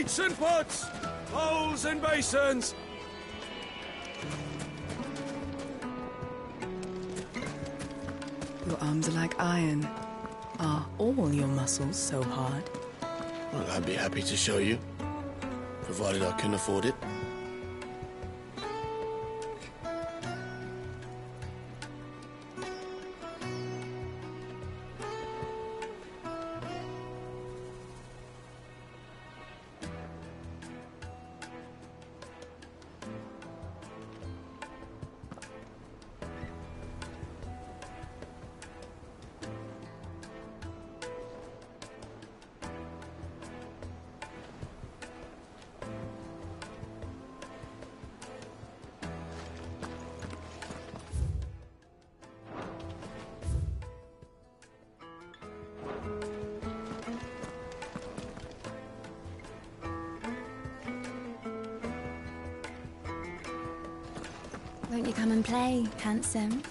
Plates and pots! Bowls and basins! Your arms are like iron. Are all your muscles so hard? Well, I'd be happy to show you, provided I can afford it. Won't you come and play, handsome?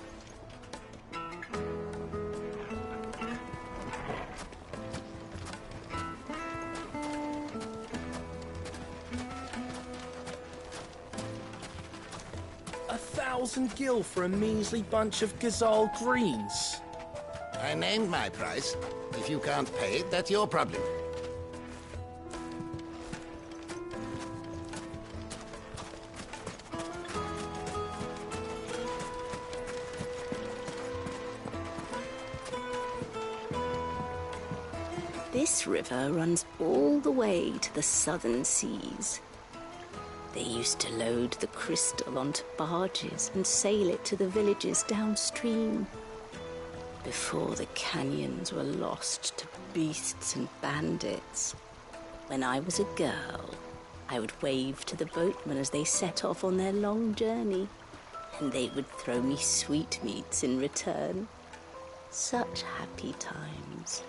£1,000 for a measly bunch of gazelle greens. I named my price. If you can't pay it, that's your problem. This river runs all the way to the southern seas. They used to load the crystal onto barges and sail it to the villages downstream, before the canyons were lost to beasts and bandits. When I was a girl, I would wave to the boatmen as they set off on their long journey, and they would throw me sweetmeats in return. Such happy times.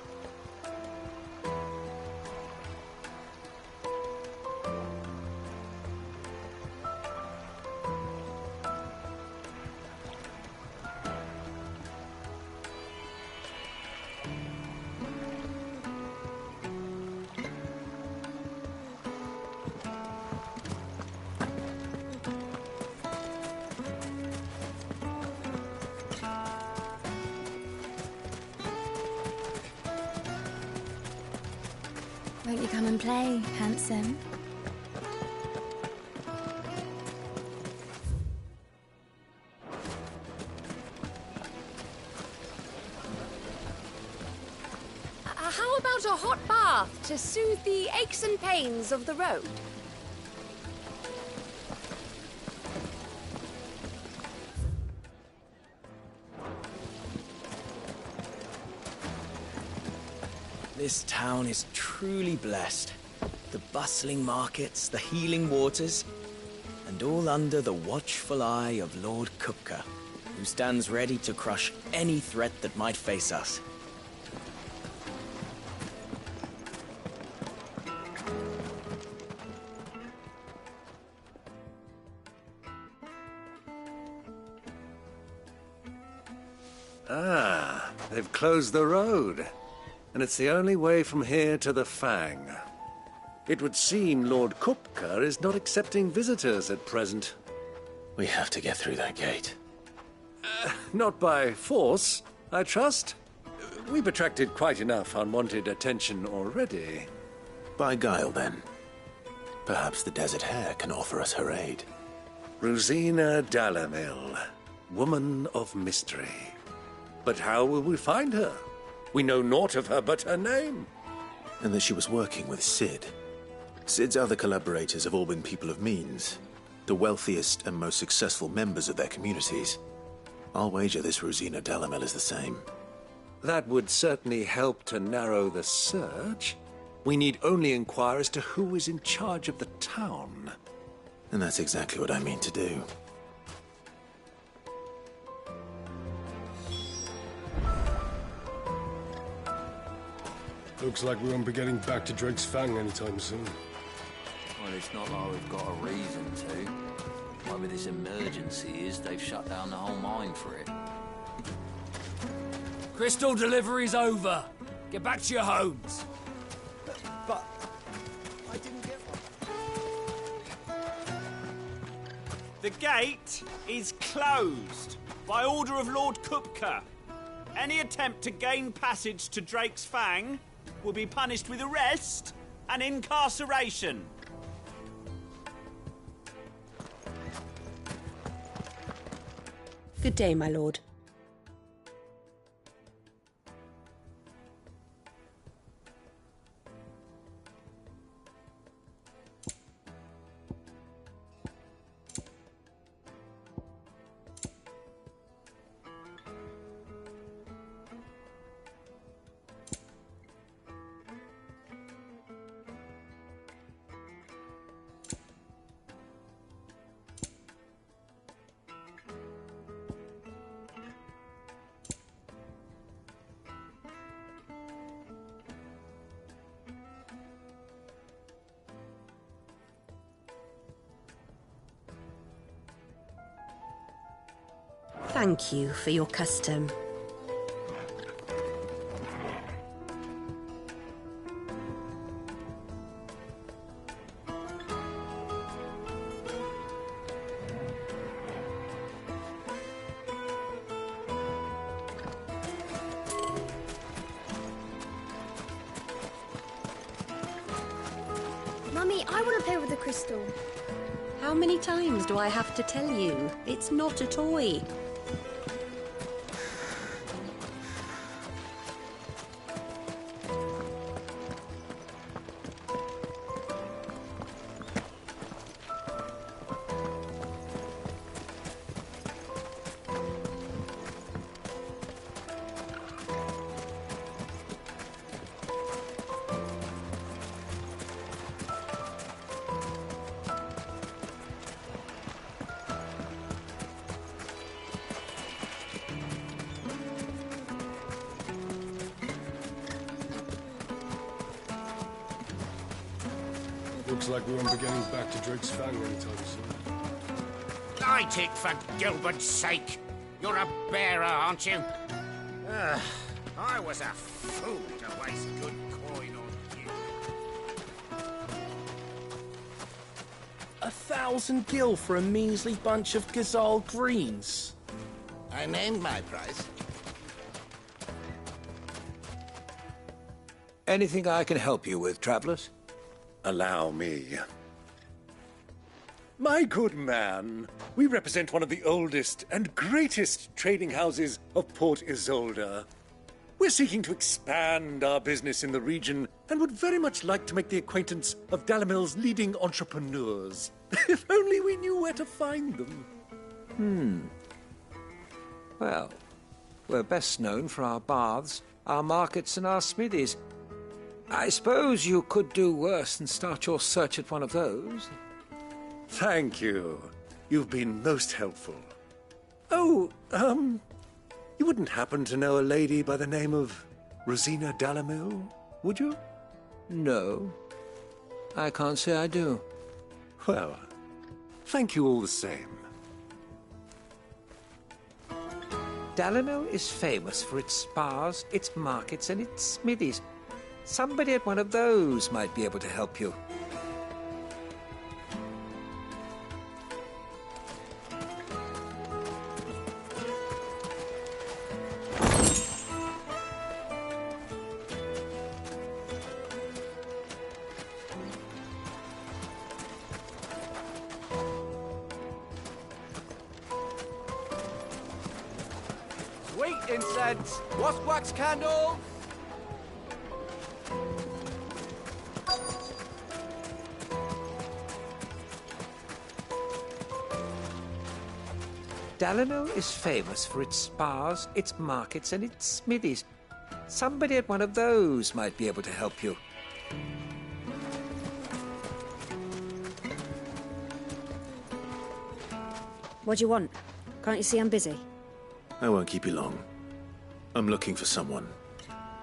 Won't you come and play, handsome? How about a hot bath to soothe the aches and pains of the road? This town is truly blessed. The bustling markets, the healing waters, and all under the watchful eye of Lord Kupka, who stands ready to crush any threat that might face us. Ah, they've closed the road. And it's the only way from here to the Fang. It would seem Lord Kupka is not accepting visitors at present. We have to get through that gate. Not by force, I trust. We've attracted quite enough unwanted attention already. By guile, then. Perhaps the Desert Hare can offer us her aid. Rosina Dalamil, woman of mystery. But how will we find her? We know naught of her but her name. And that she was working with Sid. Sid's other collaborators have all been people of means, the wealthiest and most successful members of their communities. I'll wager this Rosina Dalamel is the same. That would certainly help to narrow the search. We need only inquire as to who is in charge of the town. And that's exactly what I mean to do. Looks like we won't be getting back to Drake's Fang anytime soon. Well, it's not like we've got a reason to. Whatever this emergency is, they've shut down the whole mine for it. Crystal delivery's over. Get back to your homes. But I didn't get one. The gate is closed by order of Lord Kupka. Any attempt to gain passage to Drake's Fang will be punished with arrest and incarceration. Good day, my lord. Thank you for your custom. Mummy, I want to play with the crystal. How many times do I have to tell you? It's not a toy. Looks like we won't be getting back to Drake's Fang anytime soon. Light it, for Gilbert's sake! You're a bearer, aren't you? I was a fool to waste good coin on you. 1,000 gil for a measly bunch of Gazal greens. I named my price. Anything I can help you with, travellers? Allow me. My good man, we represent one of the oldest and greatest trading houses of Port Isolde. We're seeking to expand our business in the region and would very much like to make the acquaintance of Dalamil's leading entrepreneurs. If only we knew where to find them. Well, we're best known for our baths, our markets, and our smithies. I suppose you could do worse than start your search at one of those. Thank you. You've been most helpful. Oh, you wouldn't happen to know a lady by the name of Rosina Dalamil, would you? No, I can't say I do. Well, thank you all the same. Dalamil is famous for its spas, its markets, and its smithies. Somebody at one of those might be able to help you. Sweet incense! Wasp wax candle! Dalamil is famous for its spas, its markets, and its smithies. Somebody at one of those might be able to help you. What do you want? Can't you see I'm busy? I won't keep you long. I'm looking for someone.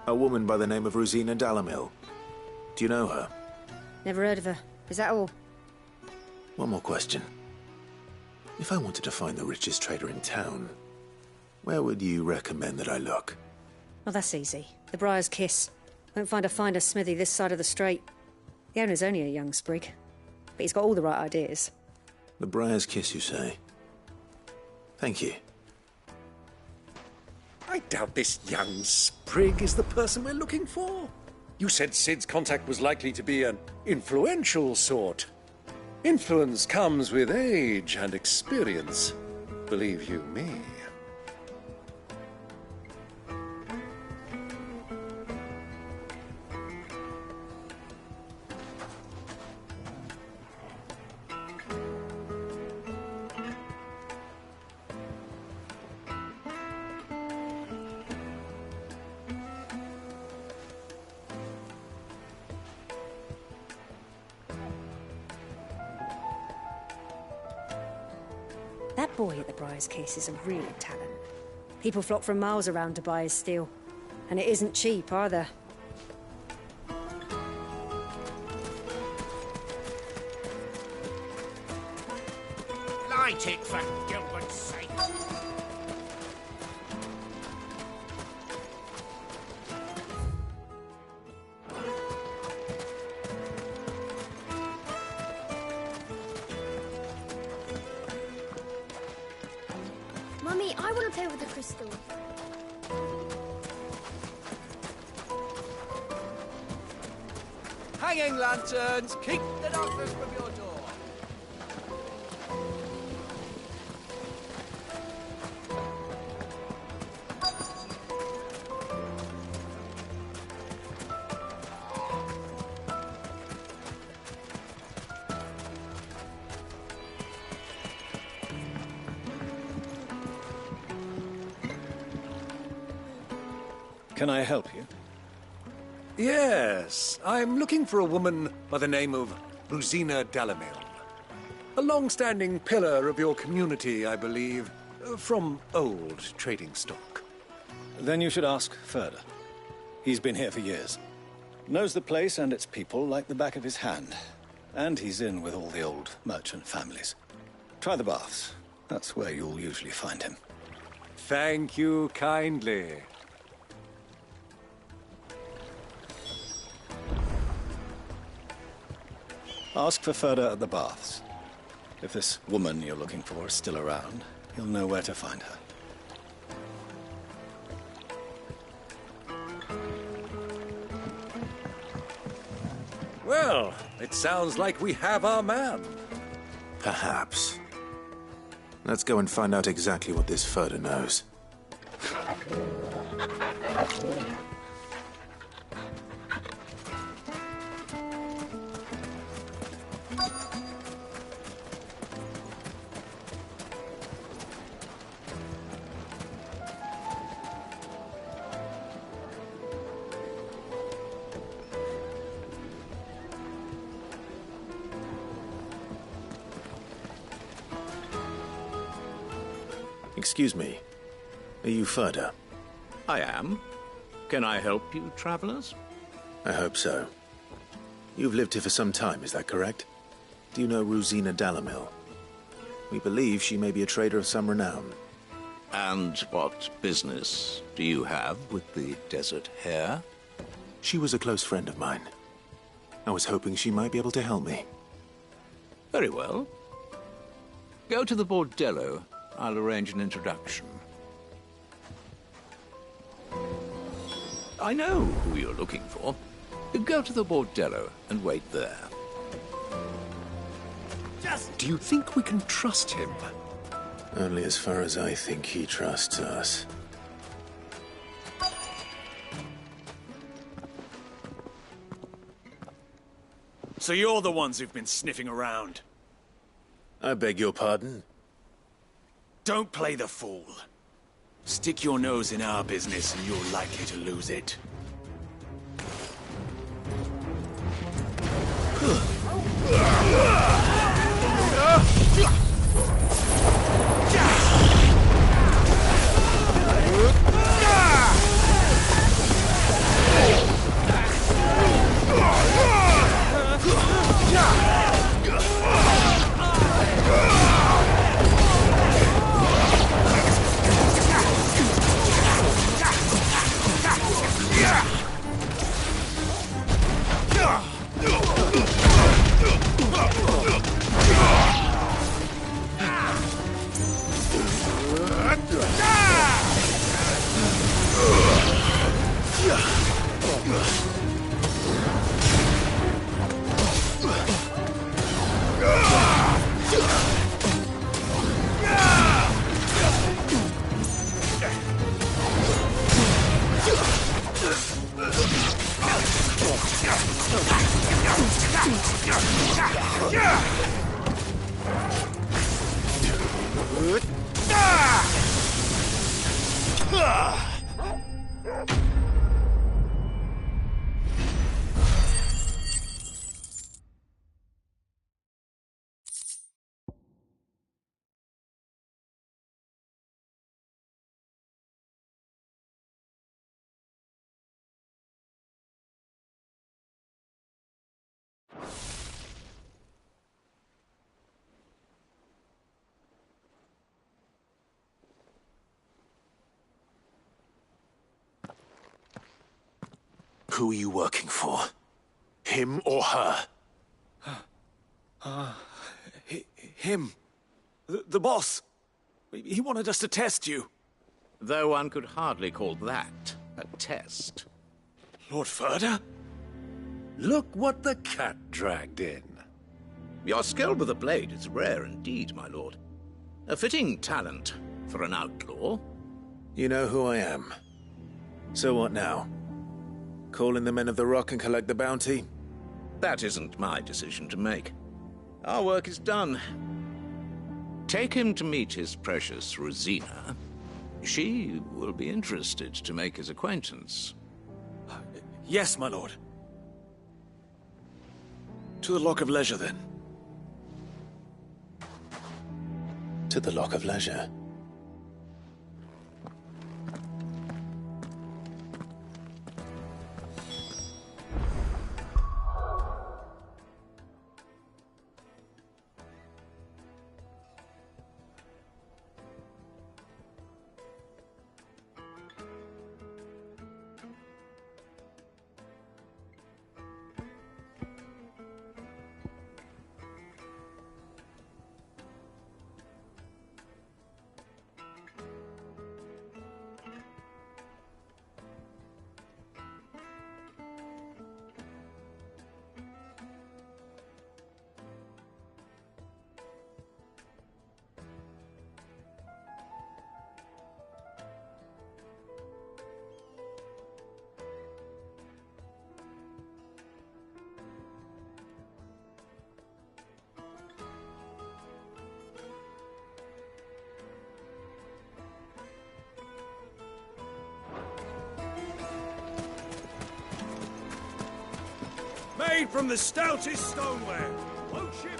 A woman by the name of Rosina Dalamil. Do you know her? Never heard of her. Is that all? One more question. If I wanted to find the richest trader in town, where would you recommend that I look? Well, that's easy. The Briar's Kiss. Won't find a finer smithy this side of the strait. The owner's only a young sprig, but he's got all the right ideas. The Briar's Kiss, you say? Thank you. I doubt this young sprig is the person we're looking for. You said Sid's contact was likely to be an influential sort. Influence comes with age and experience, believe you me. That boy at the Briar's Kiss is a real talent. People flock from miles around to buy his steel. And it isn't cheap, either. Light it, for Gilbert's sake. Mummy, I want to play with the crystal. Hanging lanterns, keep the darkness from your door. Can I help you? Yes, I'm looking for a woman by the name of Rosina Dalamil. A long-standing pillar of your community, I believe, from old trading stock. Then you should ask Ferda. He's been here for years. Knows the place and its people like the back of his hand. And he's in with all the old merchant families. Try the baths. That's where you'll usually find him. Thank you kindly. Ask for Ferda at the baths. If this woman you're looking for is still around, you'll know where to find her. Well, it sounds like we have our man. Perhaps. Let's go and find out exactly what this Ferda knows. Excuse me. Are you Ferda? I am. Can I help you, travelers? I hope so. You've lived here for some time, is that correct? Do you know Rosina Dalamil? We believe she may be a trader of some renown. And what business do you have with the desert hare? She was a close friend of mine. I was hoping she might be able to help me. Very well. Go to the bordello. I'll arrange an introduction. I know who you're looking for. Go to the bordello and wait there. Do you think we can trust him? Only as far as I think he trusts us. So you're the ones who've been sniffing around. I beg your pardon? Don't play the fool. Stick your nose in our business and you're likely to lose it. Who are you working for? Him or her? Him. The boss. He wanted us to test you. Though one could hardly call that a test. Lord Ferda? Look what the cat dragged in. Your skill with a blade is rare indeed, my lord. A fitting talent for an outlaw. You know who I am. So what now? Call in the Men of the Rock and collect the bounty? That isn't my decision to make. Our work is done. Take him to meet his precious Rosina. She will be interested to make his acquaintance. Yes, my lord. To the Lock of Leisure, then. To the Lock of Leisure. Made from the stoutest stoneware. Won't ship.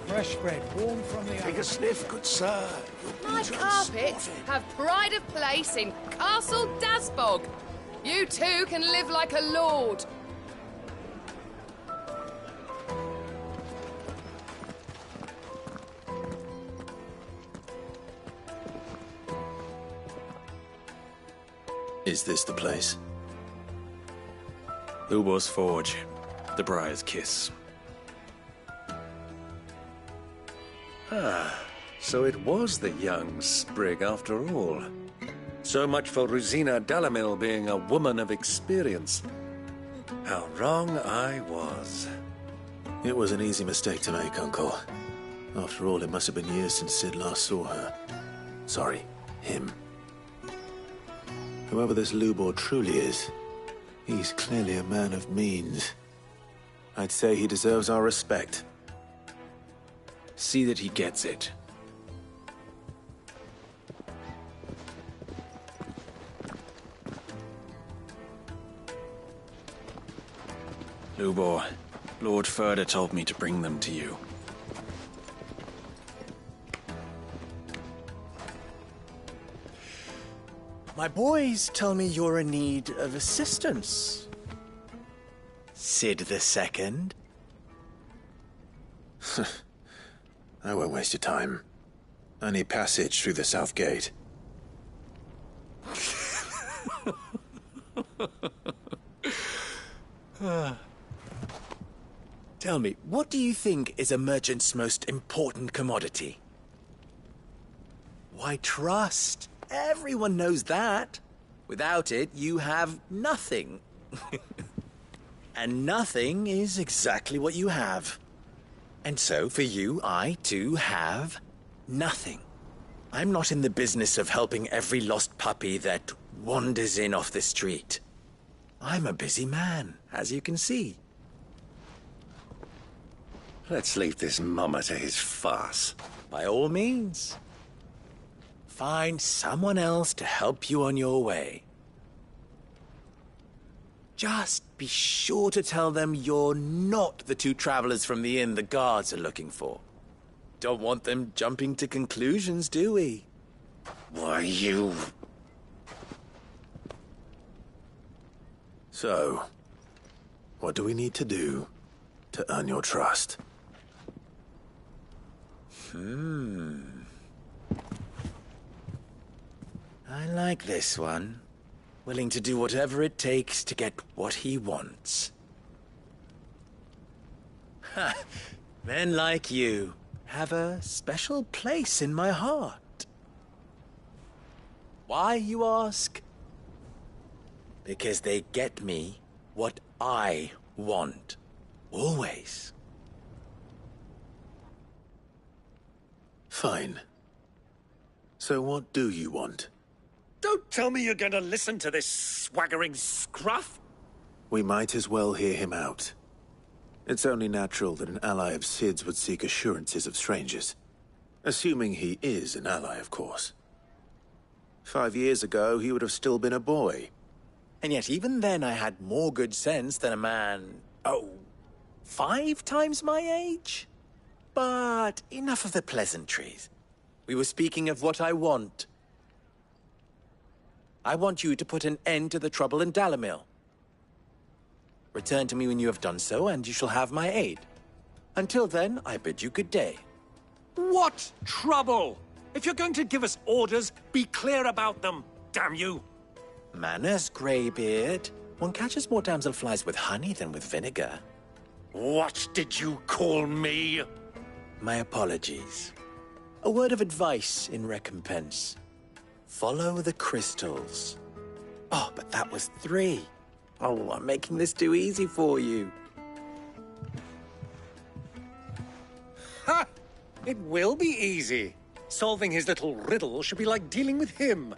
Fresh bread, warm from the Take a sniff, good sir. My carpets have pride of place in Castle Dasbog. You too can live like a lord. Is this the place? Ubor's Forge. The Briar's Kiss. So it was the young sprig after all. So much for Rosina Dalamil being a woman of experience. How wrong I was. It was an easy mistake to make, Uncle. After all, it must have been years since Sid last saw her. Sorry, him. Whoever this Lubor truly is, he's clearly a man of means. I'd say he deserves our respect. See that he gets it. Lubor, Lord Ferda told me to bring them to you. My boys tell me you're in need of assistance. Sid the Second? I won't waste your time. I need passage through the south gate. Tell me, what do you think is a merchant's most important commodity? Why, trust. Everyone knows that. Without it, you have nothing. And nothing is exactly what you have. And so, for you, I, too, have nothing. I'm not in the business of helping every lost puppy that wanders in off the street. I'm a busy man, as you can see. Let's leave this mummer to his farce. By all means. Find someone else to help you on your way. Just be sure to tell them you're not the two travelers from the inn the guards are looking for. Don't want them jumping to conclusions, do we? Why, you... So, what do we need to do to earn your trust? I like this one. Willing to do whatever it takes to get what he wants. Ha! Men like you have a special place in my heart. Why, you ask? Because they get me what I want. Always. Fine. So what do you want? Don't tell me you're going to listen to this swaggering scruff! We might as well hear him out. It's only natural that an ally of Sid's would seek assurances of strangers. Assuming he is an ally, of course. 5 years ago, he would have still been a boy. And yet even then I had more good sense than a man, 5 times my age? But enough of the pleasantries. We were speaking of what I want. I want you to put an end to the trouble in Dalamil. Return to me when you have done so, and you shall have my aid. Until then, I bid you good day. What trouble? If you're going to give us orders, be clear about them, damn you! Manners, Greybeard. One catches more damselflies with honey than with vinegar. What did you call me? My apologies. A word of advice in recompense. Follow the crystals. Oh, but that was 3. Oh, I'm making this too easy for you. Ha! It will be easy. Solving his little riddle should be like dealing with him.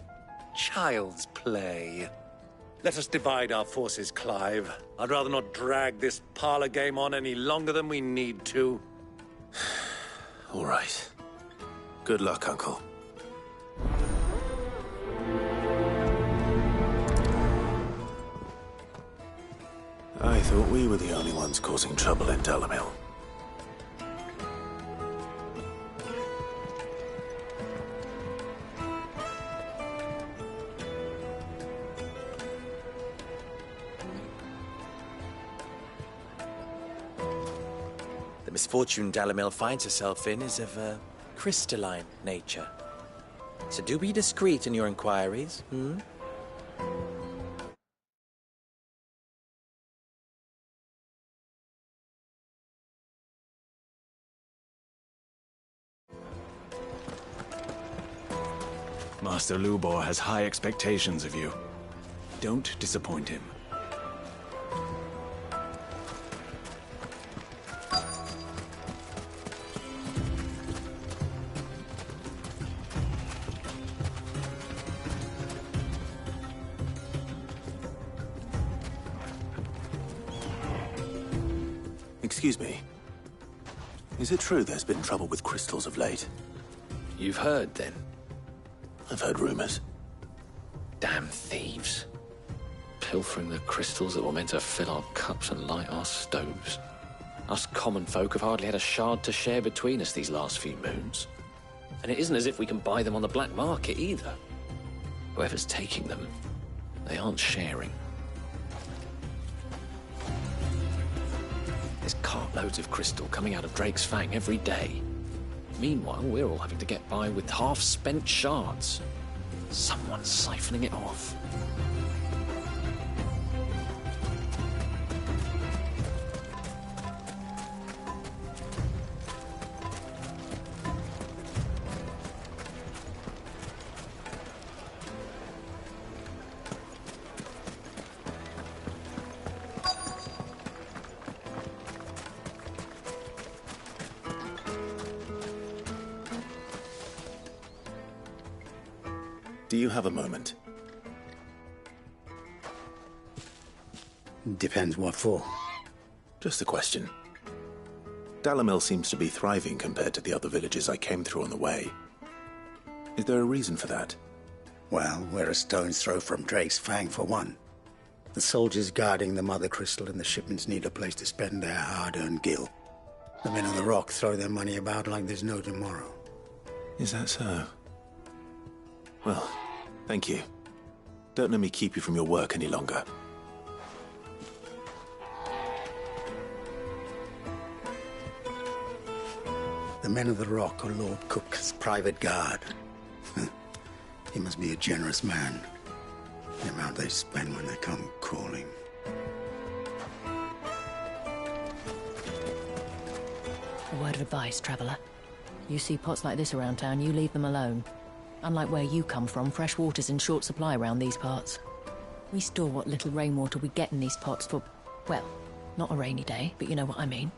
Child's play. Let us divide our forces, Clive. I'd rather not drag this parlor game on any longer than we need to. All right. Good luck, Uncle. I thought we were the only ones causing trouble in Dalamil. The misfortune Dalamil finds herself in is of a crystalline nature. So do be discreet in your inquiries, Master Lubor has high expectations of you. Don't disappoint him. Excuse me. Is it true there's been trouble with crystals of late? You've heard, then? I've heard rumors. Damn thieves. Pilfering the crystals that were meant to fill our cups and light our stoves. Us common folk have hardly had a shard to share between us these last few moons. And it isn't as if we can buy them on the black market either. Whoever's taking them, they aren't sharing. There's cartloads of crystal coming out of Drake's Fang every day. Meanwhile, we're all having to get by with half-spent shards. Someone's siphoning it off. Do you have a moment? Depends what for. Just a question. Dalamil seems to be thriving compared to the other villages I came through on the way. Is there a reason for that? Well, we're a stone's throw from Drake's Fang, for one. The soldiers guarding the Mother Crystal and the shipments need a place to spend their hard-earned gil. The men of the Rock throw their money about like there's no tomorrow. Is that so? Well, thank you. Don't let me keep you from your work any longer. The men of the Rock are Lord Kupka's private guard. He must be a generous man. The amount they spend when they come calling. A word of advice, traveller. You see pots like this around town, you leave them alone. Unlike where you come from, fresh water's in short supply around these parts. We store what little rainwater we get in these pots for, well, not a rainy day, but you know what I mean.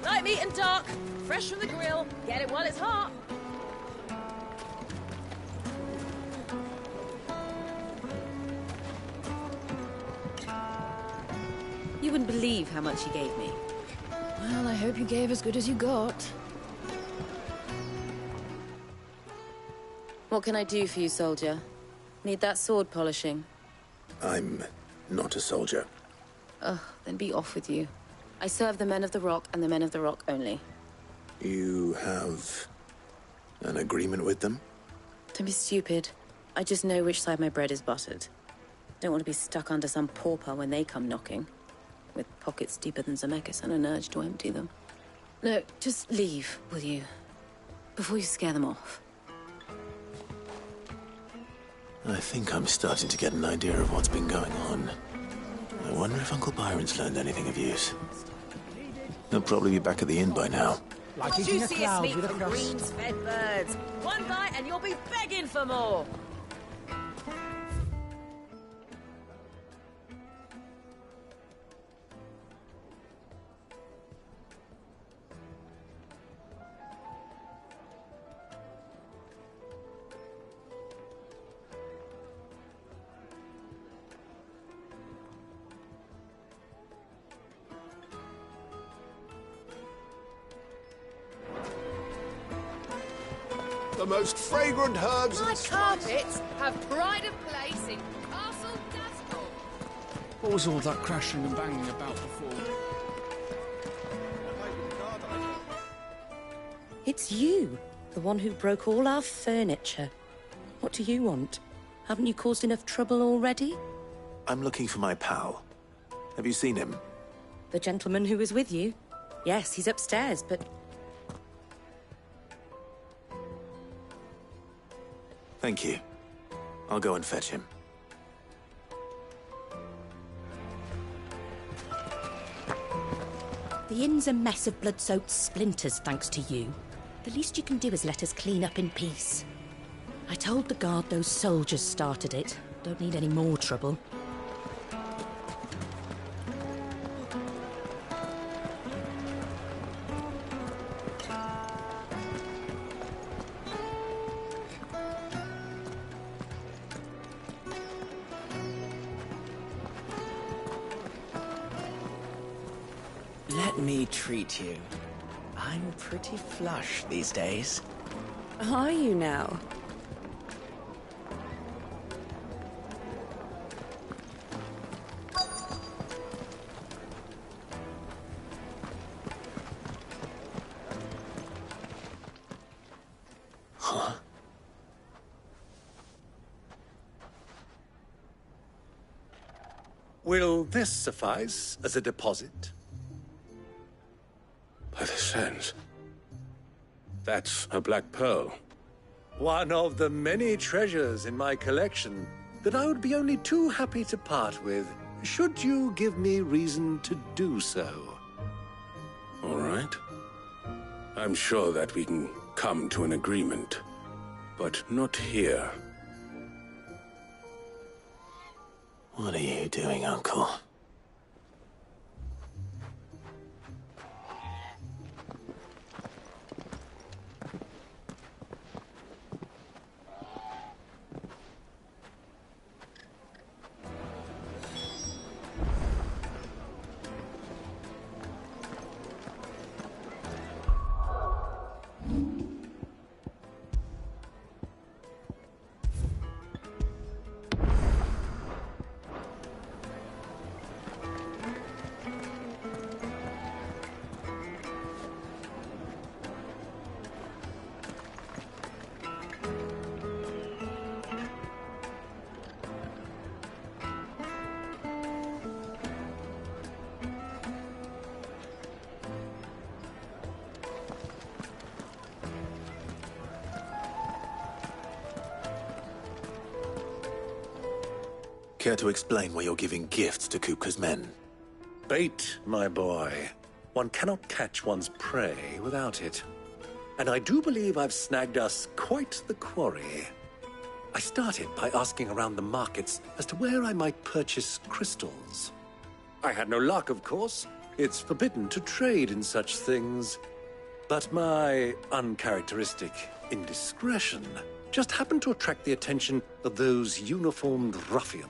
Light meat and dark, fresh from the grill. Get it while it's hot. You wouldn't believe how much he gave me. Well, I hope you gave as good as you got. What can I do for you, soldier? Need that sword polishing? I'm not a soldier. Ugh, then be off with you. I serve the men of the Rock and the men of the Rock only. You have an agreement with them? Don't be stupid. I just know which side my bread is buttered. Don't want to be stuck under some pauper when they come knocking. With pockets deeper than Zemeckis and an urge to empty them. No, just leave, will you? Before you scare them off. I think I'm starting to get an idea of what's been going on. I wonder if Uncle Byron's learned anything of use. He'll probably be back at the inn by now. Like juiciest meat from greens-fed birds. One bite and you'll be begging for more. The most fragrant herbs My and carpets have pride of place in Castle Dasbog. What was all that crashing and banging about before? It's you, the one who broke all our furniture. What do you want? Haven't you caused enough trouble already? I'm looking for my pal. Have you seen him? The gentleman who was with you? Yes, he's upstairs, but... Thank you. I'll go and fetch him. The inn's a mess of blood-soaked splinters, thanks to you. The least you can do is let us clean up in peace. I told the guard those soldiers started it. Don't need any more trouble. Let me treat you. I'm pretty flush these days. Are you now? Huh? Will this suffice as a deposit? By the sands. That's a black pearl. One of the many treasures in my collection that I would be only too happy to part with, should you give me reason to do so. All right. I'm sure that we can come to an agreement. But not here. What are you doing, Uncle? Care to explain why you're giving gifts to Kupka's men? Bait, my boy. One cannot catch one's prey without it. And I do believe I've snagged us quite the quarry. I started by asking around the markets as to where I might purchase crystals. I had no luck, of course. It's forbidden to trade in such things. But my uncharacteristic indiscretion just happened to attract the attention of those uniformed ruffians.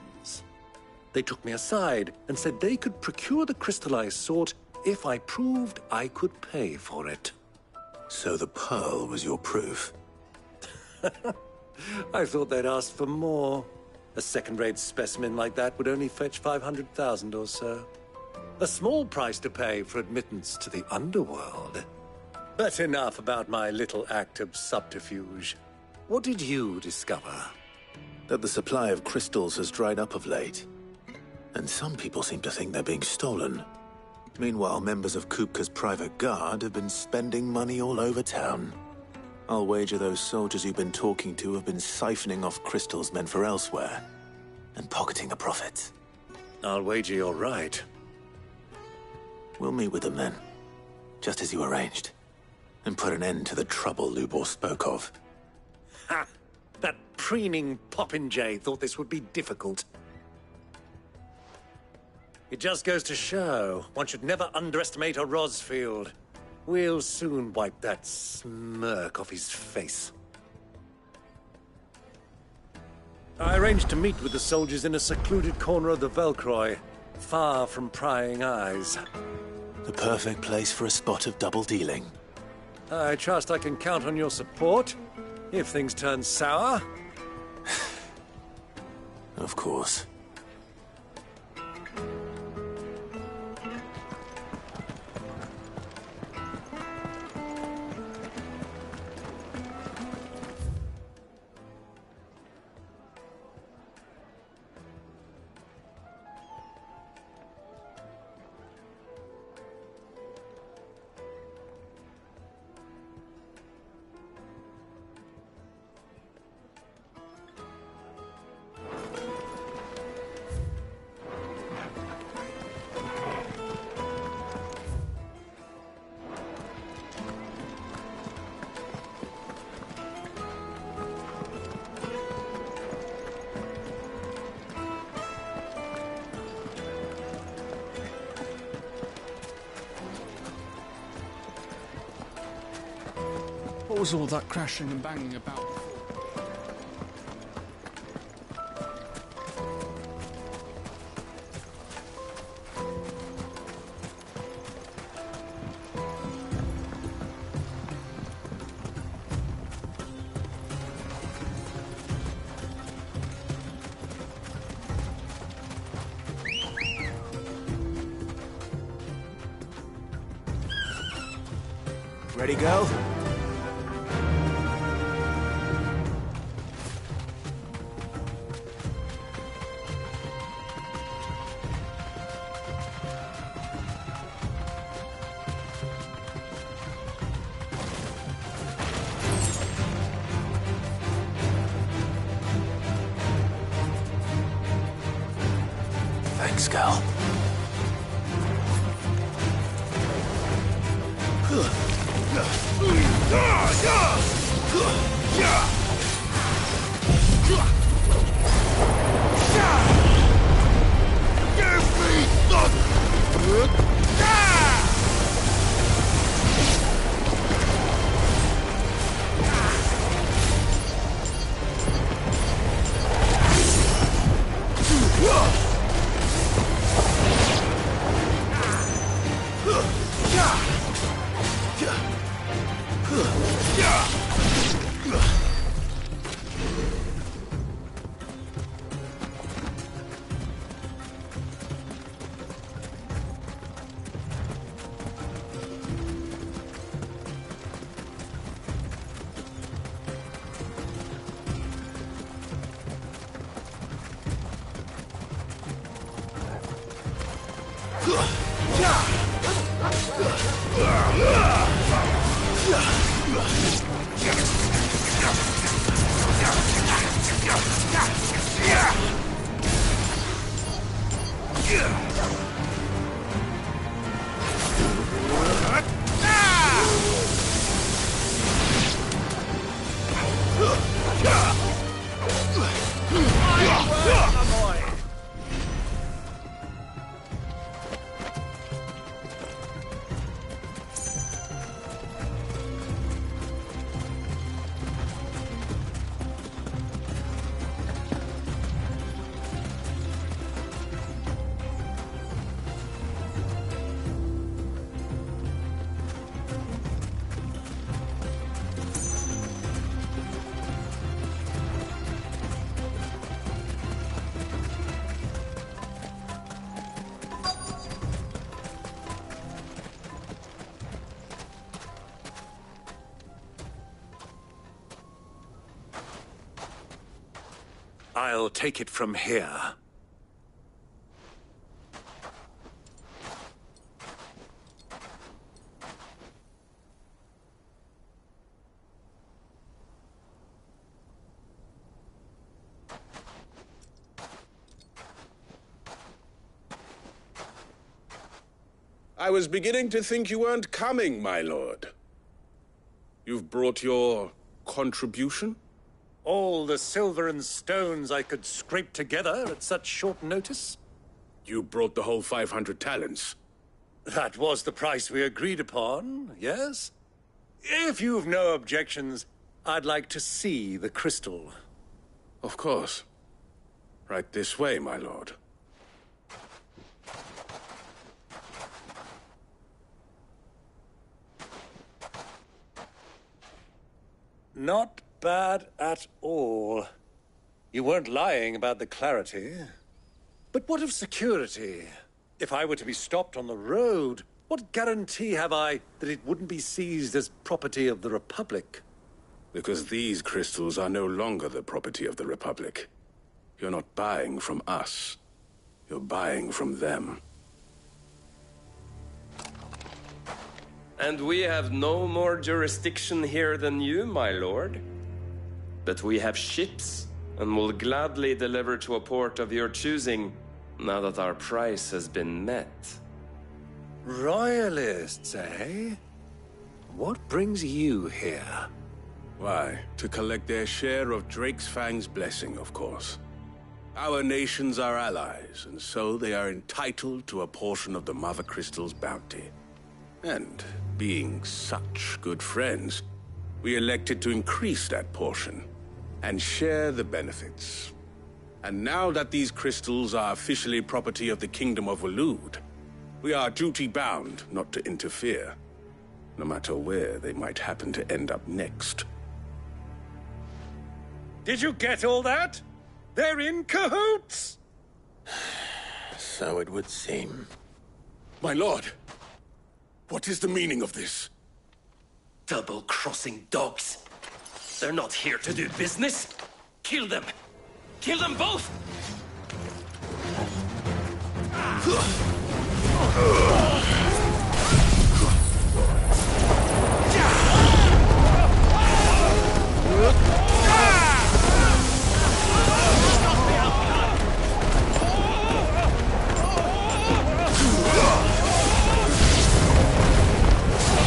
They took me aside and said they could procure the crystal I sought if I proved I could pay for it. So the pearl was your proof? I thought they'd asked for more. A second-rate specimen like that would only fetch 500,000 or so. A small price to pay for admittance to the underworld. But enough about my little act of subterfuge. What did you discover? That the supply of crystals has dried up of late. And some people seem to think they're being stolen. Meanwhile, members of Kupka's private guard have been spending money all over town. I'll wager those soldiers you've been talking to have been siphoning off crystals meant for elsewhere, and pocketing the profits. I'll wager you're right. We'll meet with them then, just as you arranged, and put an end to the trouble Lubor spoke of. Ha! That preening popinjay thought this would be difficult. It just goes to show, one should never underestimate a Rosfield. We'll soon wipe that smirk off his face. I arranged to meet with the soldiers in a secluded corner of the Velcroy, far from prying eyes. The perfect place for a spot of double dealing. I trust I can count on your support, if things turn sour. Of course. What was all that crashing and banging about before? Ready, girl? Thanks, girl. I'll take it from here. I was beginning to think you weren't coming, my lord. You've brought your contribution? All the silver and stones I could scrape together at such short notice? You brought the whole 500 talents. That was the price we agreed upon, yes? If you've no objections, I'd like to see the crystal. Of course. Right this way, my lord. Not bad at all. You weren't lying about the clarity. But what of security? If I were to be stopped on the road, what guarantee have I that it wouldn't be seized as property of the Republic? Because these crystals are no longer the property of the Republic. You're not buying from us. You're buying from them. And we have no more jurisdiction here than you, my lord. But we have ships, and will gladly deliver to a port of your choosing, now that our price has been met. Royalists, eh? What brings you here? Why, to collect their share of Drake's Fang's blessing, of course. Our nations are allies, and so they are entitled to a portion of the Mother Crystal's bounty. And, being such good friends, we elected to increase that portion and share the benefits. And now that these crystals are officially property of the Kingdom of Waloed, we are duty-bound not to interfere, no matter where they might happen to end up next. Did you get all that? They're in cahoots! So it would seem. My lord, what is the meaning of this? Double-crossing dogs. They're not here to do business. Kill them. Kill them both!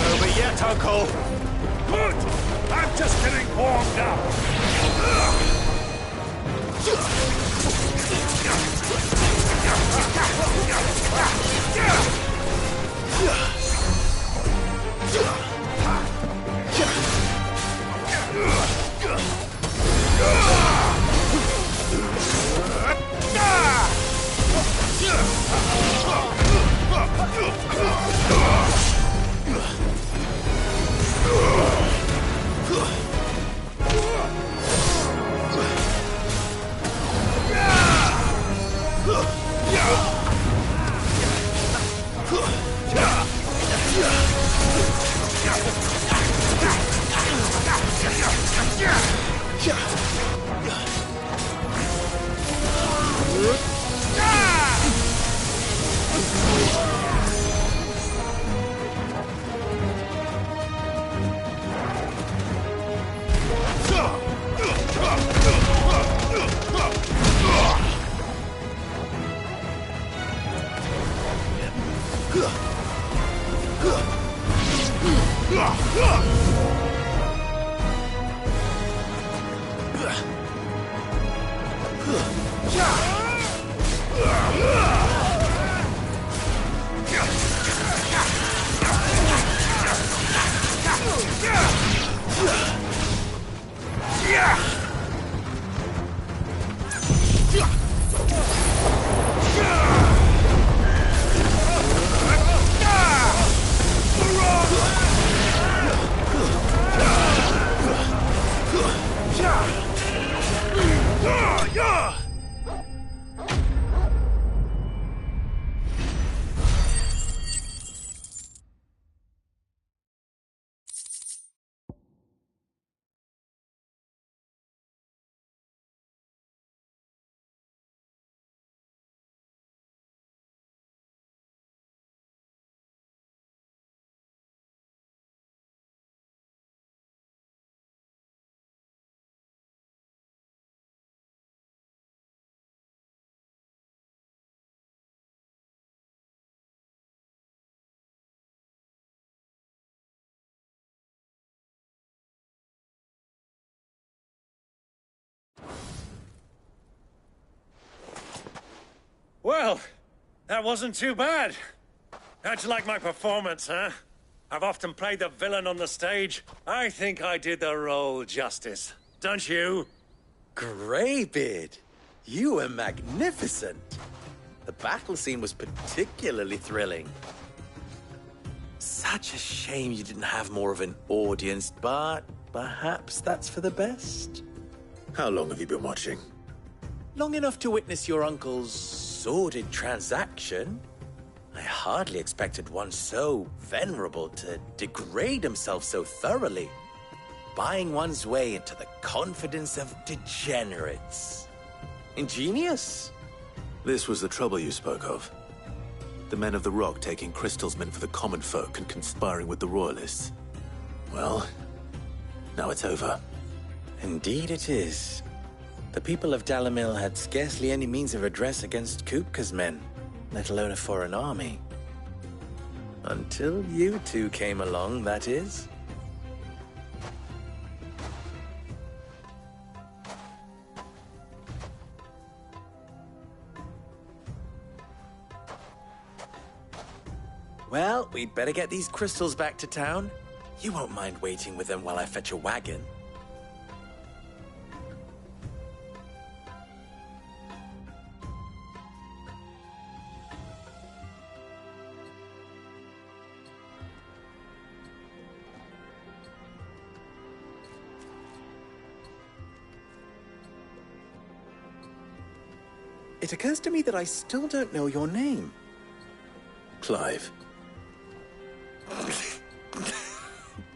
Over yet, Uncle! Good! I'm just getting warmed up! Well, that wasn't too bad. How'd you like my performance, huh? I've often played the villain on the stage. I think I did the role justice. Don't you? Greybeard, you were magnificent. The battle scene was particularly thrilling. Such a shame you didn't have more of an audience, but perhaps that's for the best. How long have you been watching? Long enough to witness your uncle's sordid transaction. I hardly expected one so venerable to degrade himself so thoroughly, buying one's way into the confidence of degenerates. Ingenious. This was the trouble you spoke of. The men of the Rock taking crystals meant for the common folk and conspiring with the Royalists. Well, now it's over. Indeed it is. The people of Dalamil had scarcely any means of redress against Kupka's men, let alone a foreign army. Until you two came along, that is. Well, we'd better get these crystals back to town. You won't mind waiting with them while I fetch a wagon. It occurs to me that I still don't know your name. Clive.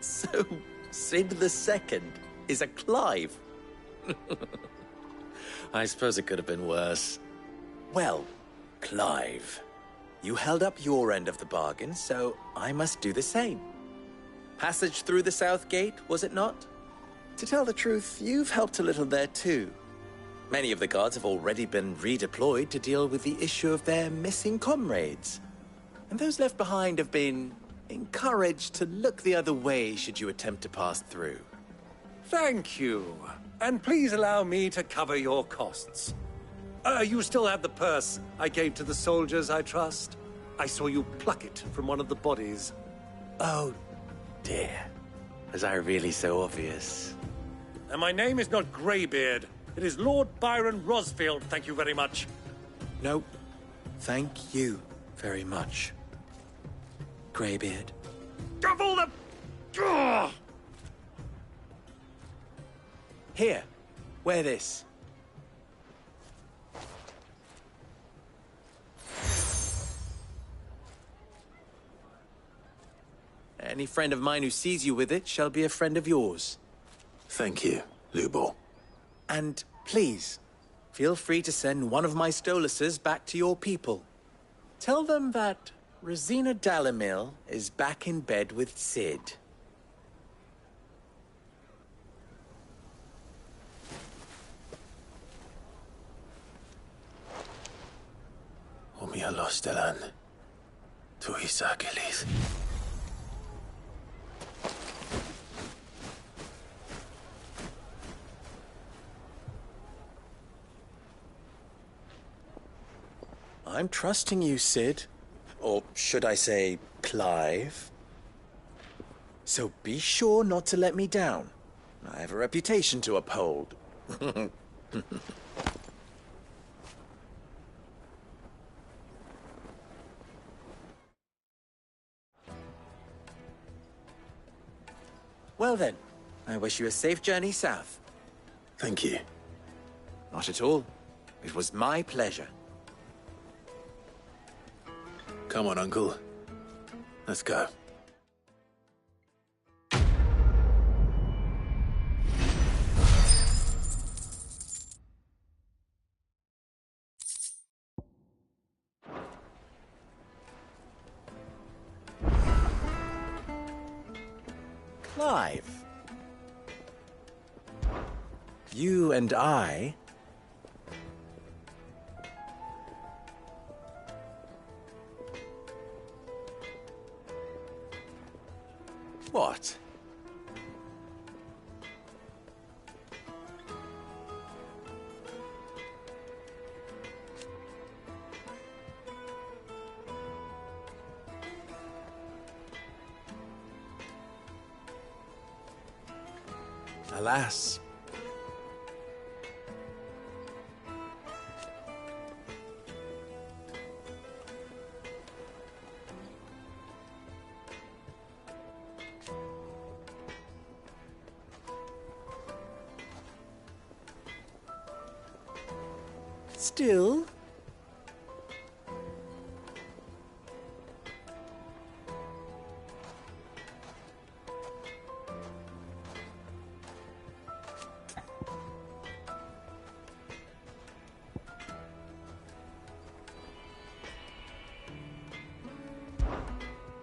So, Sid the Second is a Clive? I suppose it could have been worse. Well, Clive, you held up your end of the bargain, so I must do the same. Passage through the South Gate, was it not? To tell the truth, you've helped a little there too. Many of the guards have already been redeployed to deal with the issue of their missing comrades. And those left behind have been encouraged to look the other way should you attempt to pass through. Thank you. And please allow me to cover your costs. You still have the purse I gave to the soldiers, I trust? I saw you pluck it from one of the bodies. Oh, dear. Was I really so obvious? And my name is not Greybeard. It is Lord Byron Rosfield, thank you very much. No, thank you very much, Greybeard. Of all the... Ugh! Here, wear this. Any friend of mine who sees you with it shall be a friend of yours. Thank you, Lubor. And please, feel free to send one of my Stoluses back to your people. Tell them that Rosina Dalamil is back in bed with Sid. Omia Lostelan. Tu Isakelis. I'm trusting you, Sid. Or should I say, Clive? So be sure not to let me down. I have a reputation to uphold. Well then, I wish you a safe journey south. Thank you. Not at all. It was my pleasure. Come on, Uncle. Let's go. Clive. You and I... What? Alas. Still...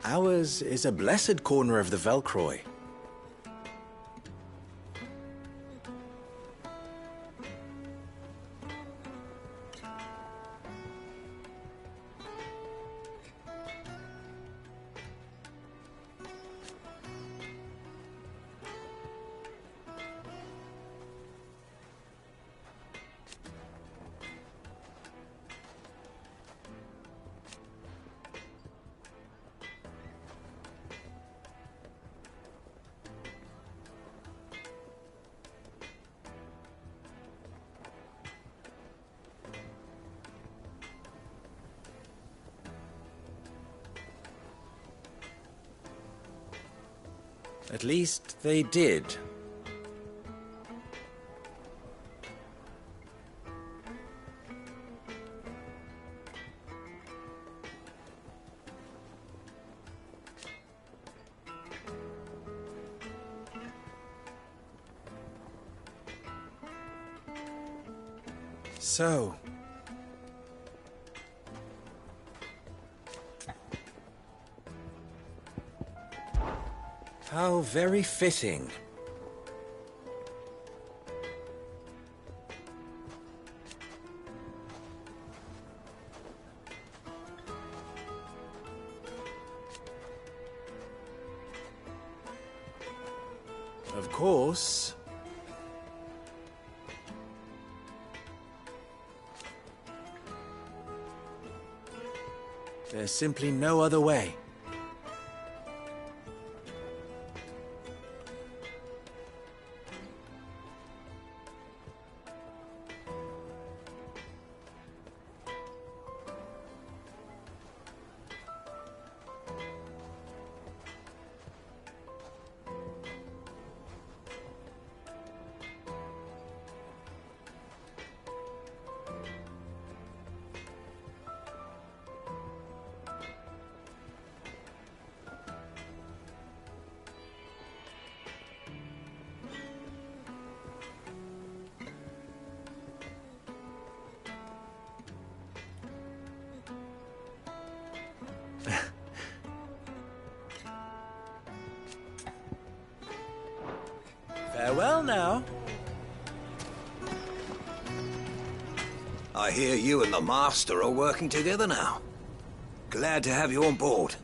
Ours is a blessed corner of the Velcroy. At least they did. So... how very fitting. Of course. There's simply no other way. Farewell now. I hear you and the Master are working together now. Glad to have you on board.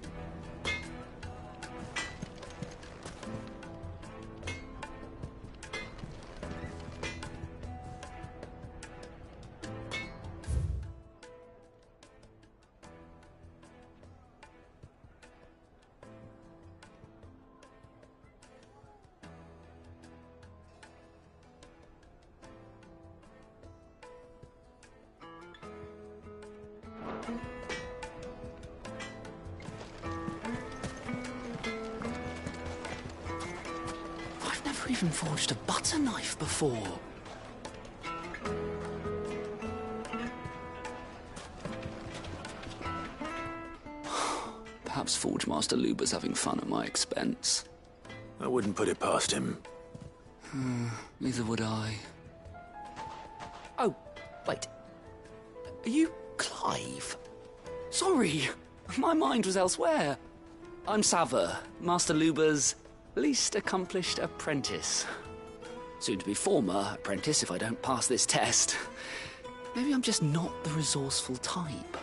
I've never even forged a butter knife before. Perhaps Forge Master Luber's having fun at my expense. I wouldn't put it past him. Neither would I. Oh, wait. Are you Clive? Sorry, my mind was elsewhere. I'm Sava, Master Luber's least accomplished apprentice. Soon to be former apprentice if I don't pass this test. Maybe I'm just not the resourceful type.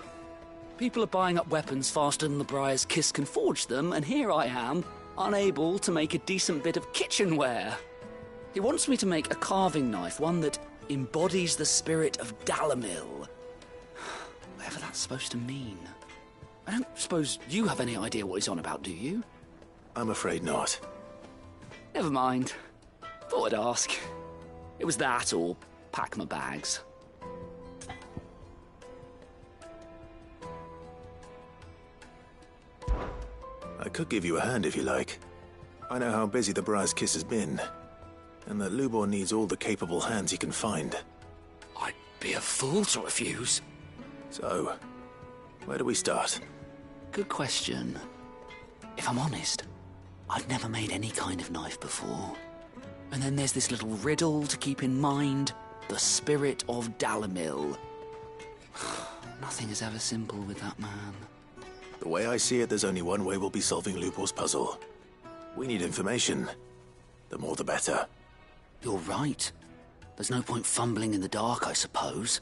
People are buying up weapons faster than the Briar's Kiss can forge them, and here I am, unable to make a decent bit of kitchenware. He wants me to make a carving knife, one that embodies the spirit of Dalamil. Whatever that's supposed to mean. I don't suppose you have any idea what he's on about, do you? I'm afraid not. Never mind. Thought I'd ask. It was that or pack my bags. I could give you a hand if you like. I know how busy the Briar's Kiss has been, and that Lubor needs all the capable hands he can find. I'd be a fool to refuse. So, where do we start? Good question. If I'm honest, I've never made any kind of knife before. And then there's this little riddle to keep in mind. The spirit of Dalamil. Nothing is ever simple with that man. The way I see it, there's only one way we'll be solving Lubor's puzzle. We need information. The more the better. You're right. There's no point fumbling in the dark, I suppose.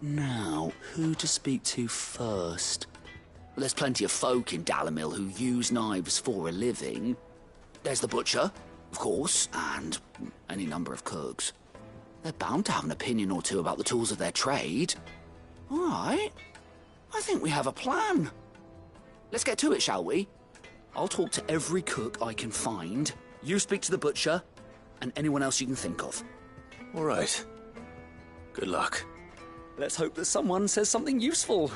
Now, who to speak to first? Well, there's plenty of folk in Dalamil who use knives for a living. There's the butcher, of course, and any number of cooks. They're bound to have an opinion or two about the tools of their trade. All right. I think we have a plan. Let's get to it, shall we? I'll talk to every cook I can find. You speak to the butcher, and anyone else you can think of. All right. Good luck. Let's hope that someone says something useful.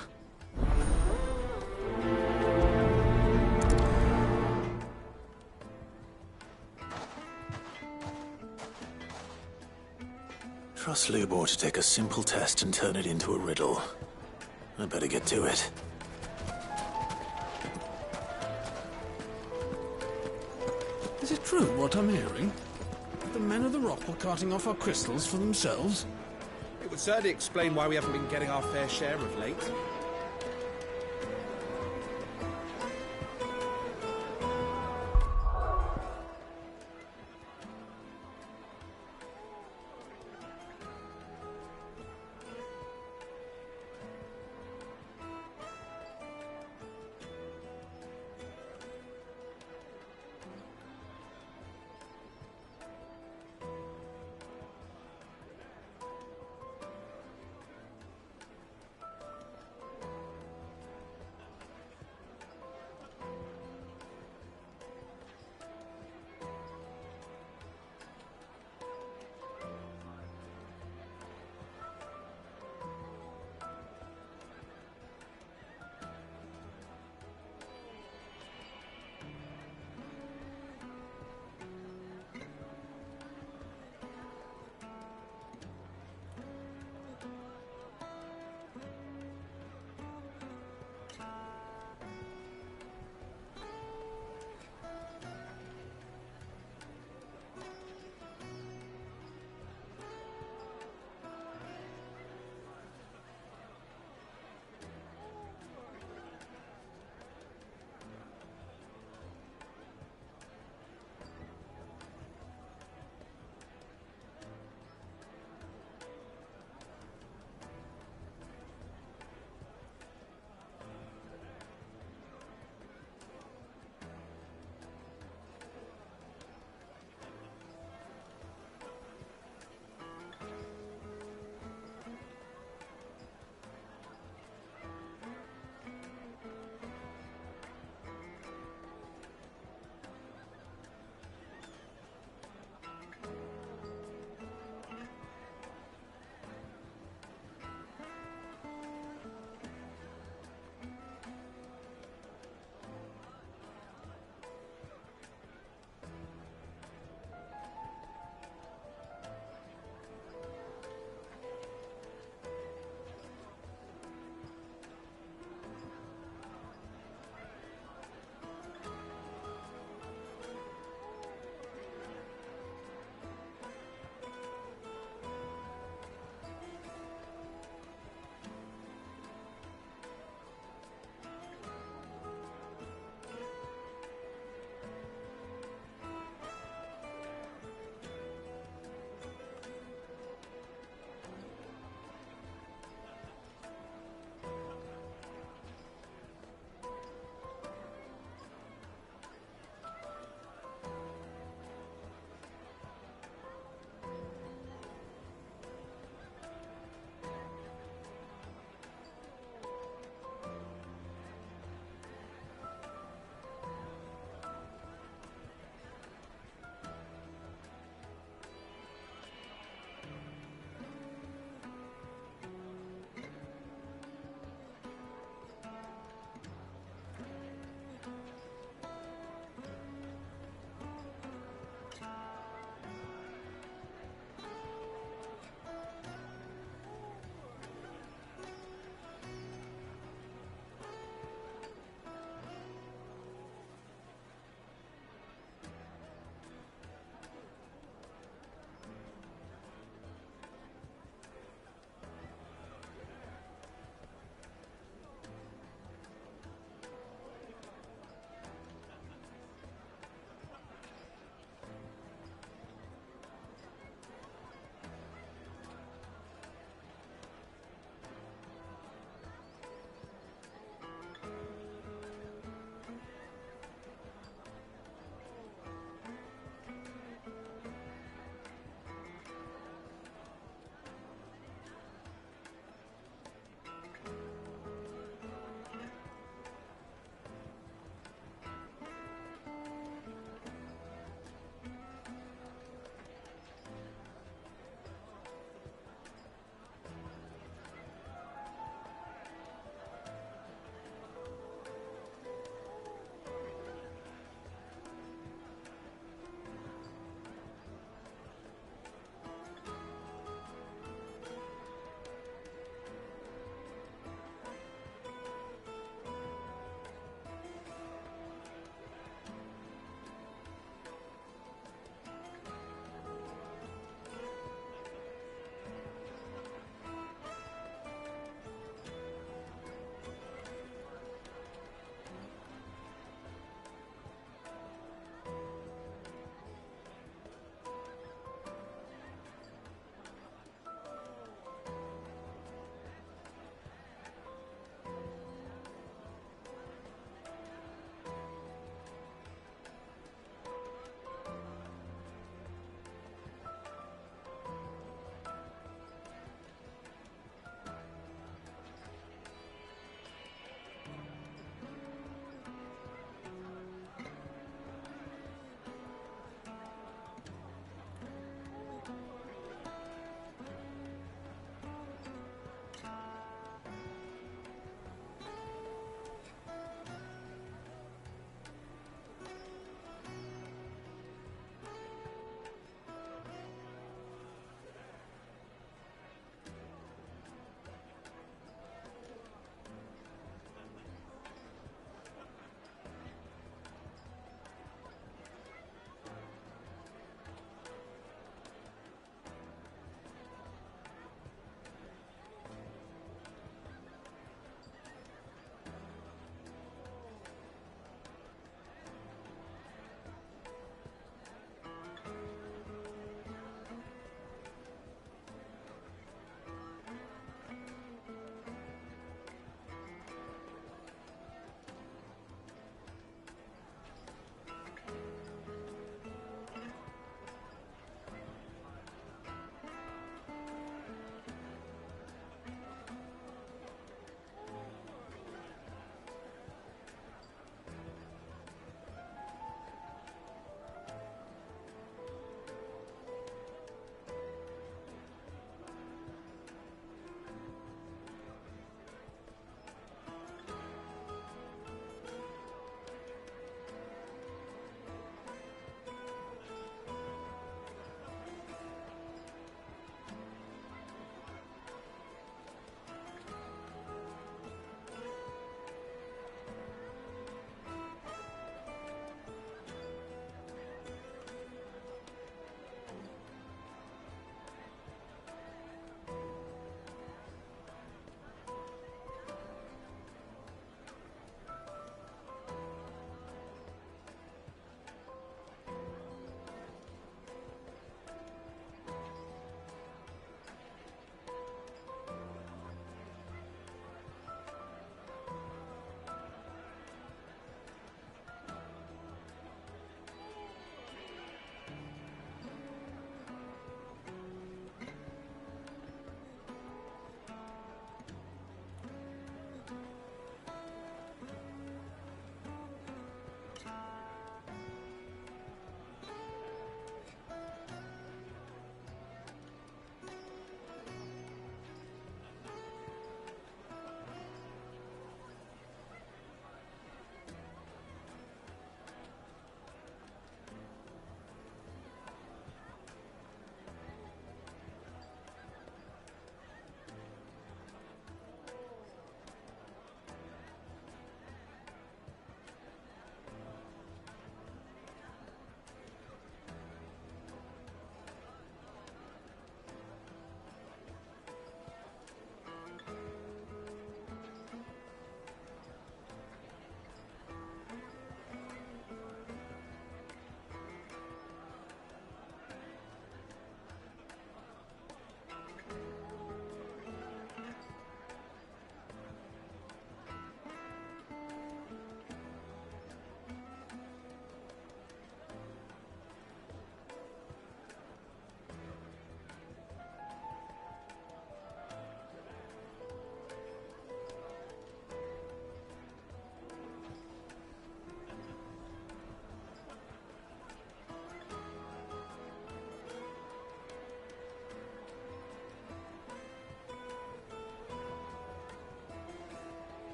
Trust Lubor to take a simple test and turn it into a riddle. I better get to it. Is it true what I'm hearing? That the men of the rock were carting off our crystals for themselves? It would certainly explain why we haven't been getting our fair share of late.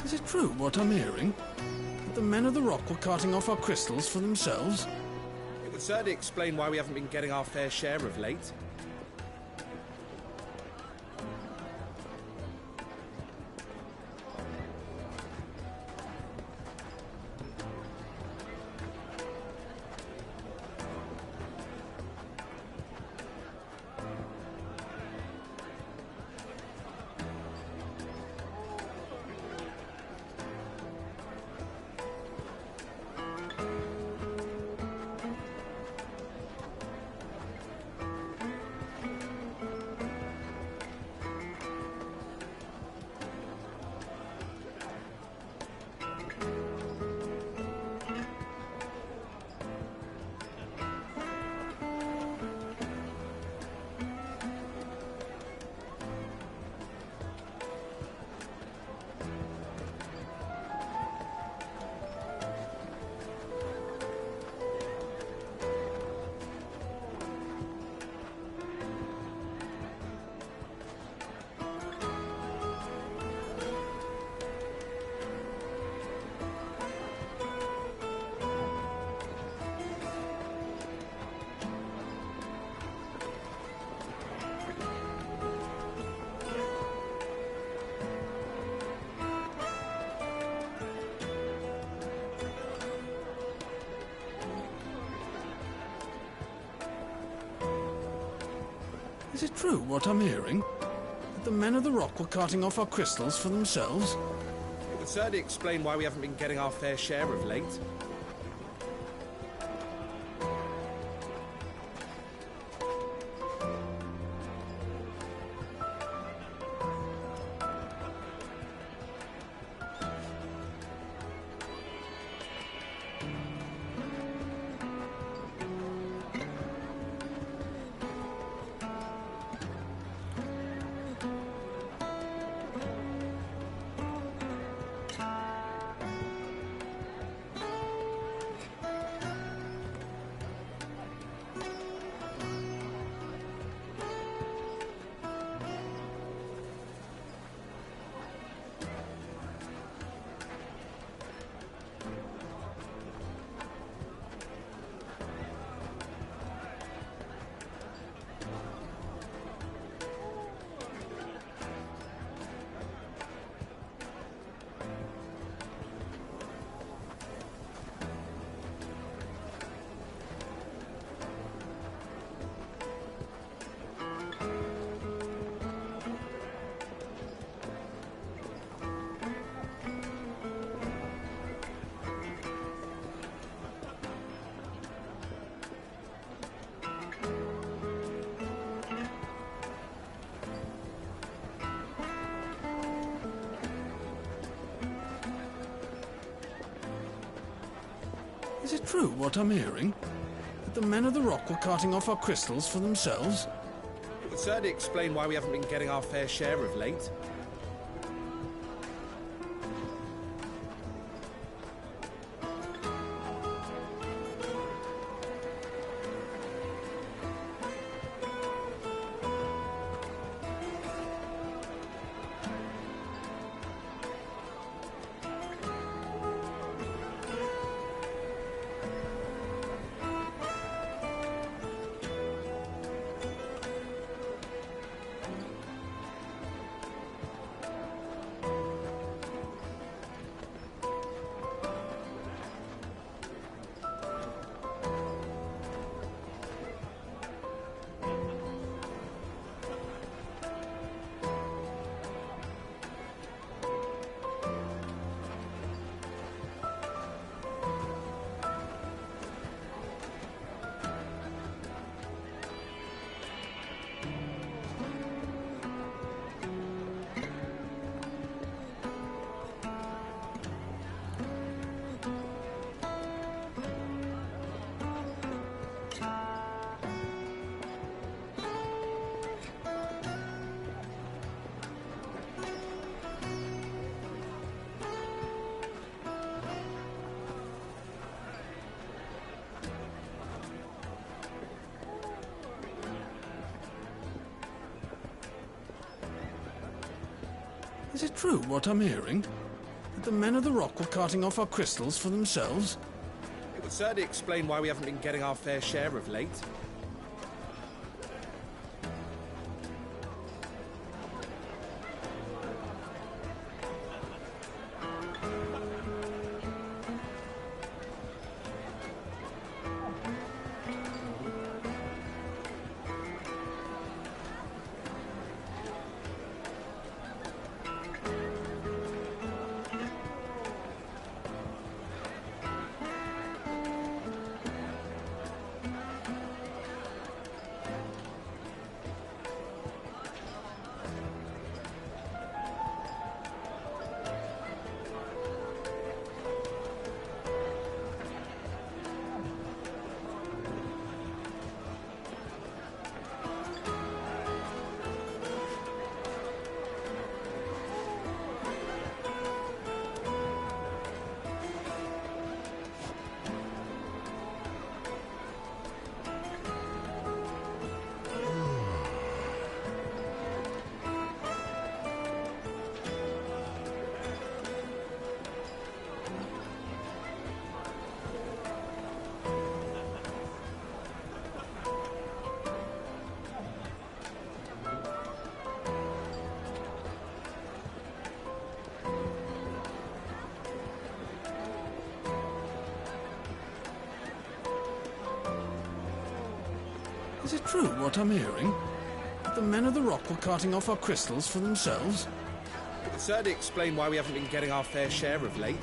Is it true what I'm hearing? That the men of the Rock were carting off our crystals for themselves? It would certainly explain why we haven't been getting our fair share of late. Is it true what I'm hearing? That the men of the Rock were carting off our crystals for themselves? It would certainly explain why we haven't been getting our fair share of late. Is it true what I'm hearing? That the men of the Rock were carting off our crystals for themselves? It would certainly explain why we haven't been getting our fair share of late. Is it true what I'm hearing? that the men of the Rock were carting off our crystals for themselves? It would certainly explain why we haven't been getting our fair share of late. Is it true what I'm hearing? That the men of the Rock were carting off our crystals for themselves? It would certainly explain why we haven't been getting our fair share of late.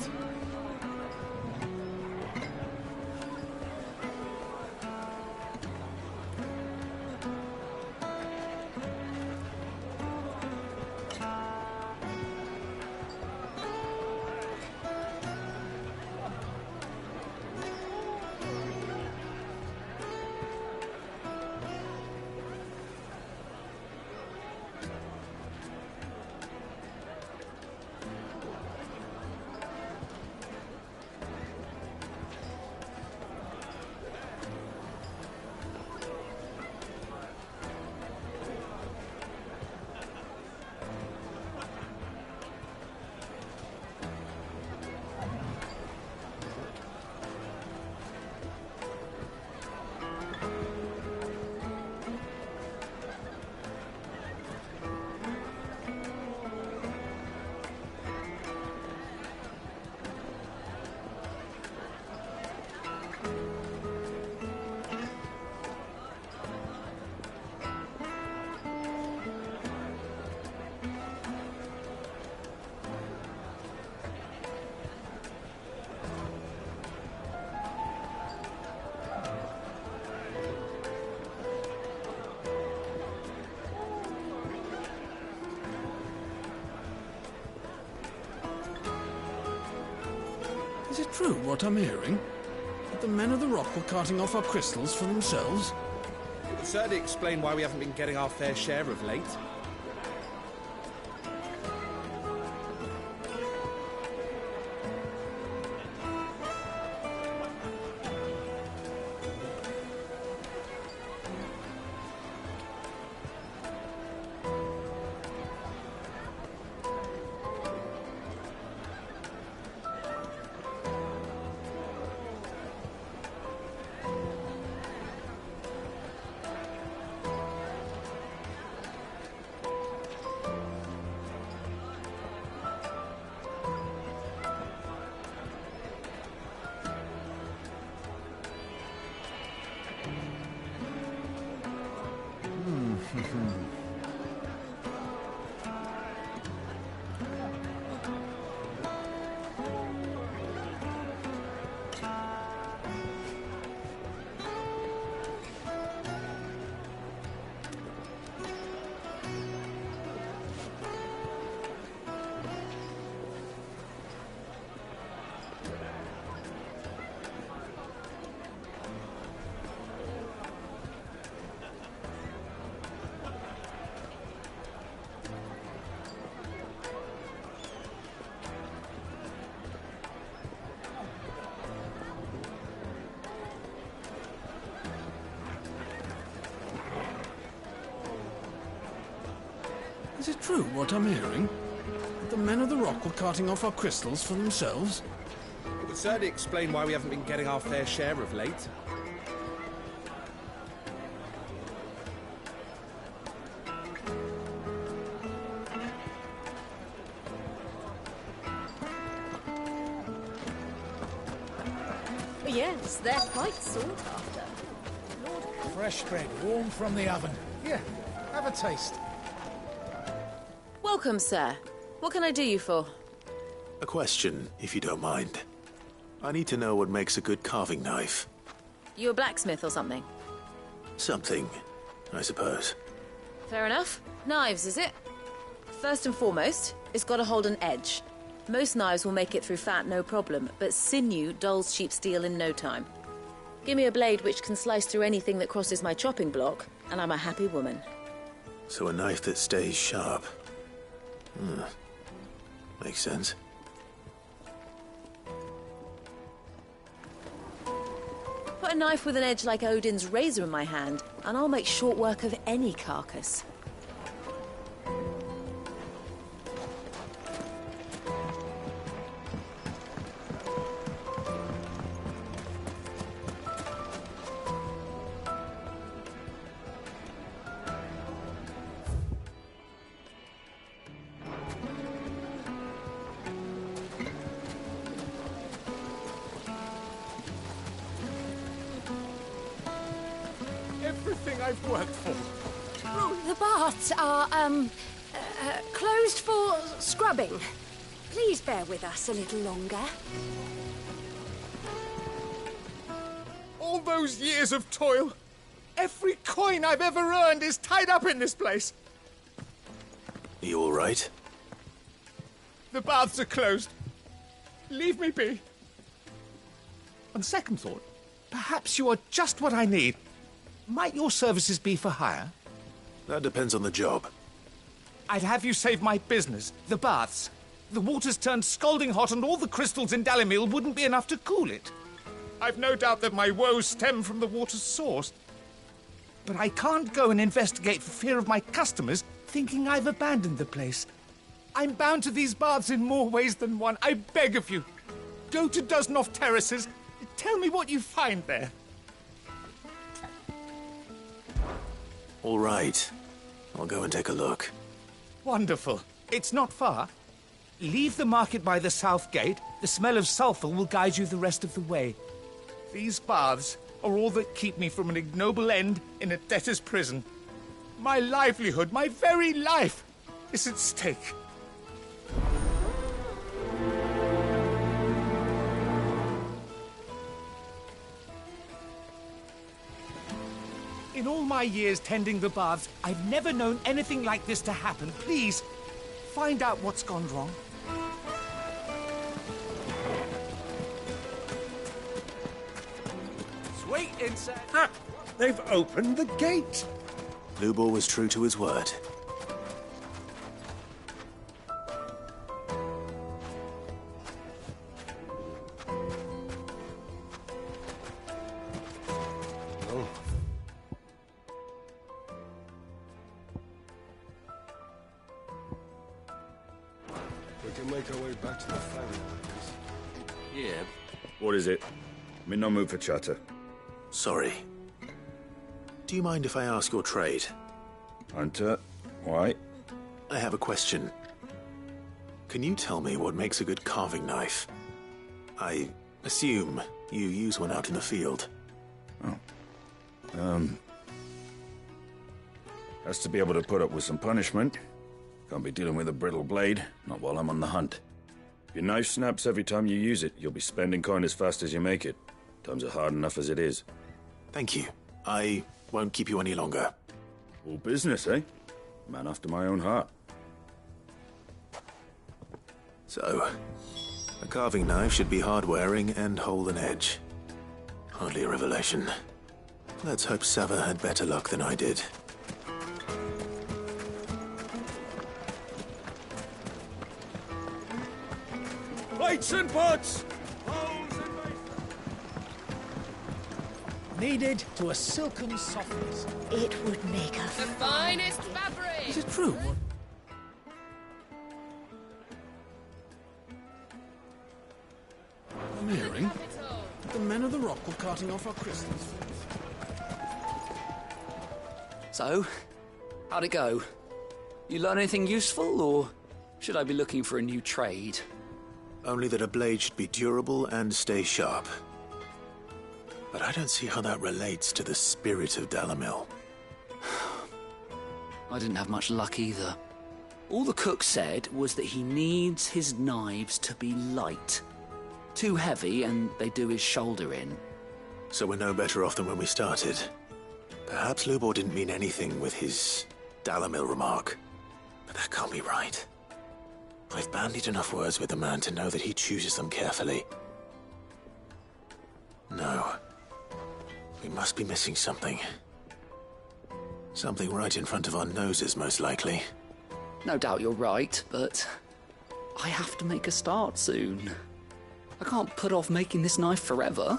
Is it true what I'm hearing? That the men of the Rock were carting off our crystals for themselves? It would certainly explain why we haven't been getting our fair share of late. Is it true what I'm hearing? That the men of the rock were carting off our crystals for themselves? It would certainly explain why we haven't been getting our fair share of late. Yes, they're quite sought after. Fresh bread, warm from the oven. Here, have a taste. Welcome, sir. What can I do you for? A question, if you don't mind. I need to know what makes a good carving knife. You a blacksmith or something? Something, I suppose. Fair enough. Knives, is it? First and foremost, it's got to hold an edge. Most knives will make it through fat, no problem, but sinew dulls cheap steel in no time. Give me a blade which can slice through anything that crosses my chopping block, and I'm a happy woman. So a knife that stays sharp. Makes sense. Put a knife with an edge like Odin's razor in my hand, and I'll make short work of any carcass. Everything I've worked for. Oh, the baths are, closed for scrubbing. Please bear with us a little longer. All those years of toil. Every coin I've ever earned is tied up in this place. Are you all right? The baths are closed. Leave me be. On second thought, perhaps you are just what I need. Might your services be for hire? That depends on the job. I'd have you save my business, the baths. The water's turned scalding hot and all the crystals in Dalimil wouldn't be enough to cool it. I've no doubt that my woes stem from the water's source. But I can't go and investigate for fear of my customers thinking I've abandoned the place. I'm bound to these baths in more ways than one. I beg of you. Go to Dusnoff Terraces. Tell me what you find there. All right. I'll go and take a look. Wonderful. It's not far. Leave the market by the south gate. The smell of sulphur will guide you the rest of the way. These baths are all that keep me from an ignoble end in a debtor's prison. My livelihood, my very life, is at stake. In all my years tending the baths, I've never known anything like this to happen. Please, find out what's gone wrong. Wait inside. Ah, they've opened the gate. Lubor was true to his word. We can make our way back to the family. Yeah. What is it? I'm in no mood for chatter. Sorry. Do you mind if I ask your trade? Hunter, why? I have a question. Can you tell me what makes a good carving knife? I assume you use one out in the field. Has to be able to put up with some punishment. Can't be dealing with a brittle blade, not while I'm on the hunt. If your knife snaps every time you use it, you'll be spending coin as fast as you make it. Times are hard enough as it is. Thank you. I won't keep you any longer. All business, eh? Man after my own heart. So, a carving knife should be hard-wearing and hold an edge. Hardly a revelation. Let's hope Sava had better luck than I did. Lights and pots! Kneaded to a silken softness. It would make a The finest fabric! Is it true? hearing? The men of the rock were carting off our crystals. So, how'd it go? You learn anything useful, or should I be looking for a new trade? Only that a blade should be durable and stay sharp. But I don't see how that relates to the spirit of Dalamil. I didn't have much luck either. All the cook said was that he needs his knives to be light. Too heavy and they do his shoulder in. So we're no better off than when we started. Perhaps Lubor didn't mean anything with his Dalamil remark. But that can't be right. I've bandied enough words with the man to know that he chooses them carefully. No. We must be missing something. Something right in front of our noses, most likely. No doubt you're right, but I have to make a start soon. I can't put off making this knife forever.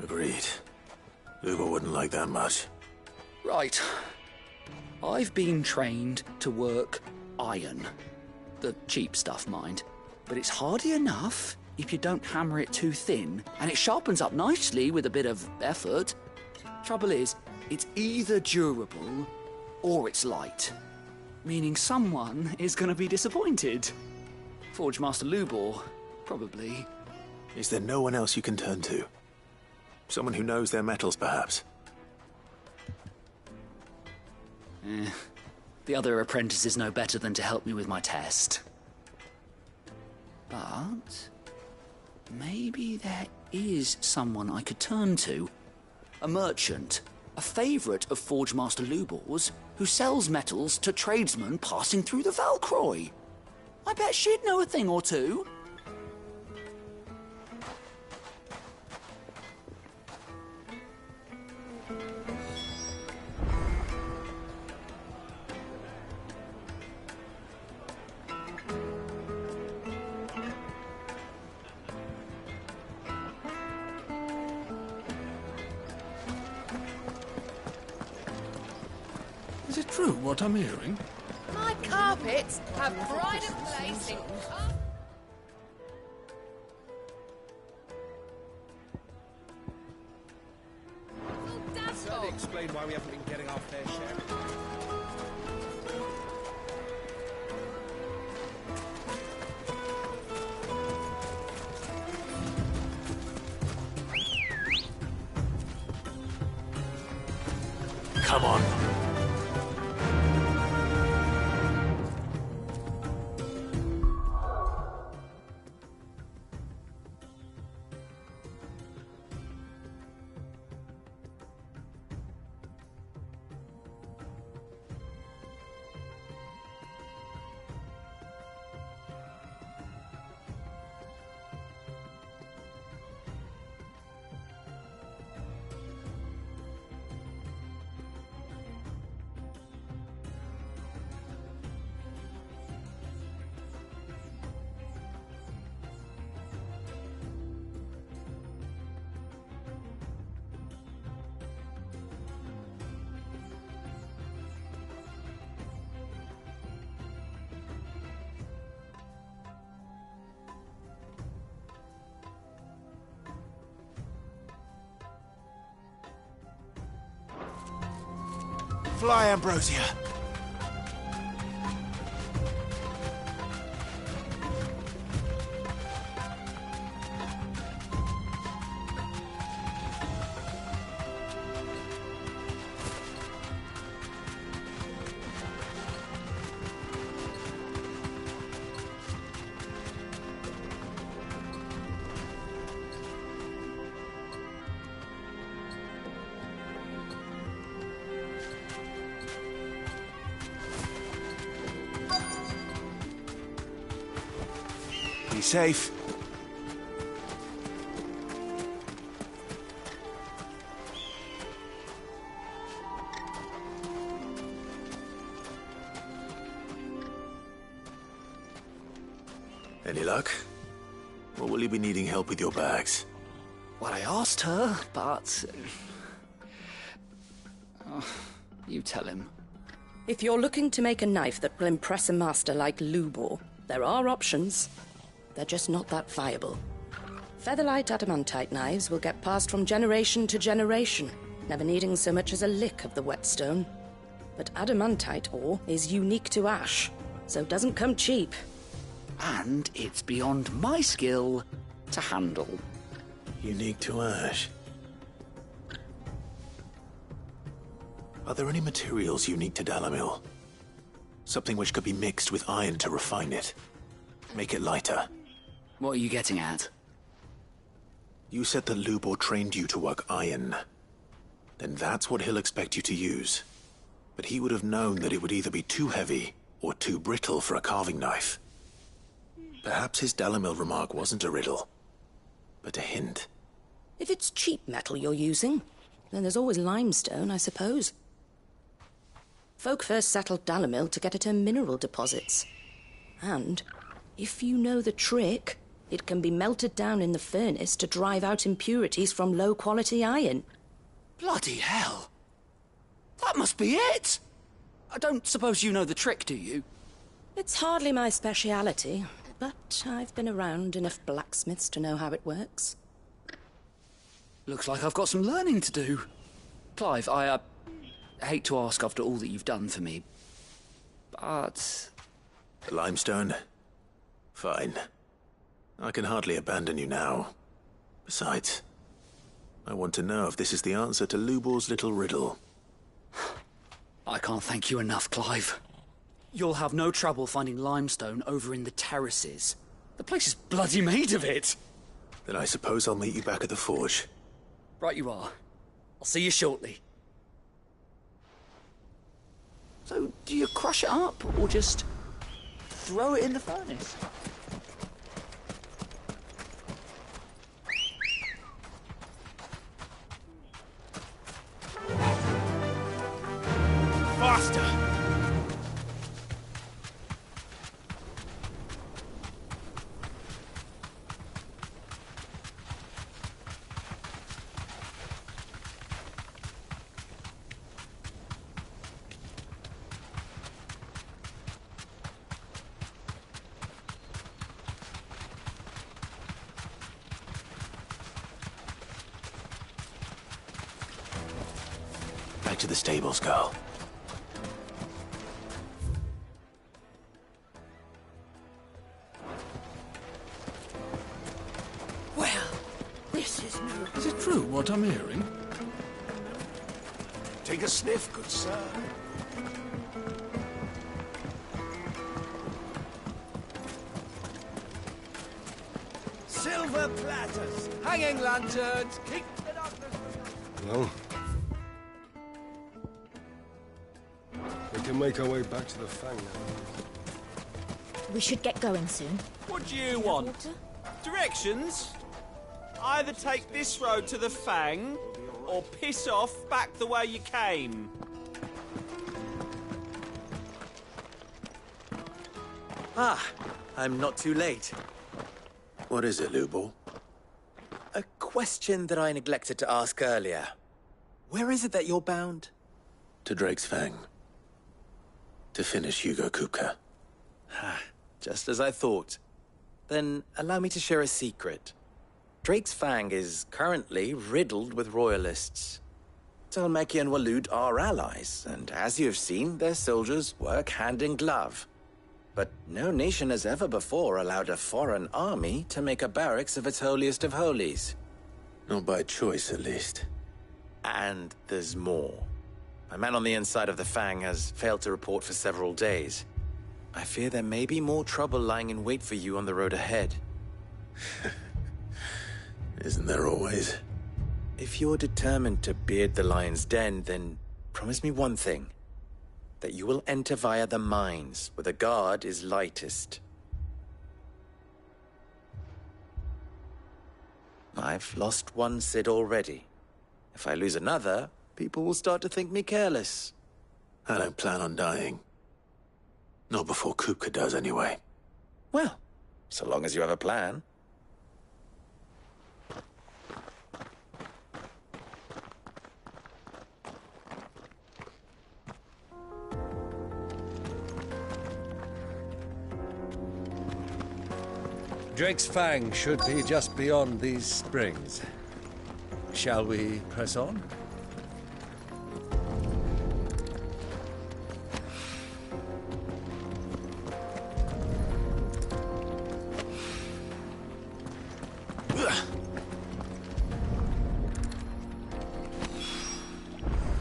Agreed. Lubor wouldn't like that much. Right. I've been trained to work iron. The cheap stuff, mind. But it's hardy enough if you don't hammer it too thin, and it sharpens up nicely with a bit of effort. Trouble is, it's either durable or it's light. Meaning someone is going to be disappointed. Forge Master Lubor, probably. Is there no one else you can turn to? Someone who knows their metals, perhaps? The other apprentices know better than to help me with my test. But maybe there is someone I could turn to. A merchant, a favourite of Forge Master Lubor's, who sells metals to tradesmen passing through the Valcroy. I bet she'd know a thing or two. Is it true what I'm hearing? My carpets have pride of place in Certainly explain why we haven't been getting our fair share. Come on. Fly, Ambrosia. Be safe. Any luck? Or will you be needing help with your bags? Well, I asked her, but... you tell him. If you're looking to make a knife that will impress a master like Lubor, there are options. They're just not that viable. Featherlight adamantite knives will get passed from generation to generation, never needing so much as a lick of the whetstone. But adamantite ore is unique to ash, so it doesn't come cheap. And it's beyond my skill to handle. Unique to ash. Are there any materials unique to Dalamil? Something which could be mixed with iron to refine it. Make it lighter. What are you getting at? You said that Lubor trained you to work iron. Then that's what he'll expect you to use. But he would have known that it would either be too heavy or too brittle for a carving knife. Perhaps his Dalamil remark wasn't a riddle, but a hint. If it's cheap metal you're using, then there's always limestone, I suppose. Folk first settled Dalamil to get at her mineral deposits. And, if you know the trick, it can be melted down in the furnace to drive out impurities from low-quality iron. Bloody hell! That must be it! I don't suppose you know the trick, do you? It's hardly my speciality, but I've been around enough blacksmiths to know how it works. Looks like I've got some learning to do. Clive, I hate to ask after all that you've done for me, but... The limestone? Fine. I can hardly abandon you now. Besides, I want to know if this is the answer to Lubor's little riddle. I can't thank you enough, Clive. You'll have no trouble finding limestone over in the terraces. The place is bloody made of it. Then I suppose I'll meet you back at the forge. Right you are. I'll see you shortly. So, do you crush it up, or just throw it in the furnace? Faster! Back to the stables, girl. Well, this is new. Is it true what I'm hearing? Take a sniff, good sir. Silver platters, hanging lanterns, keep it up. Well, we can make our way back to the Fang now. We should get going soon. What do you want? Directions? Either take this road to the Fang, or piss off back the way you came. Ah, I'm not too late. What is it, Lubor? A question that I neglected to ask earlier. Where is it that you're bound? To Drake's Fang. To finish Hugo Kupka. Just as I thought. Then allow me to share a secret. Drake's Fang is currently riddled with royalists. Talmeki and Walud are allies, and as you have seen, their soldiers work hand in glove. But no nation has ever before allowed a foreign army to make a barracks of its holiest of holies. Not by choice, at least. And there's more. My man on the inside of the Fang has failed to report for several days. I fear there may be more trouble lying in wait for you on the road ahead. Isn't there always? If you're determined to beard the lion's den, then promise me one thing. That you will enter via the mines, where the guard is lightest. I've lost one Cid already. If I lose another, people will start to think me careless. I don't plan on dying. Not before Kupka does, anyway. Well, so long as you have a plan. Drake's Fang should be just beyond these springs. Shall we press on?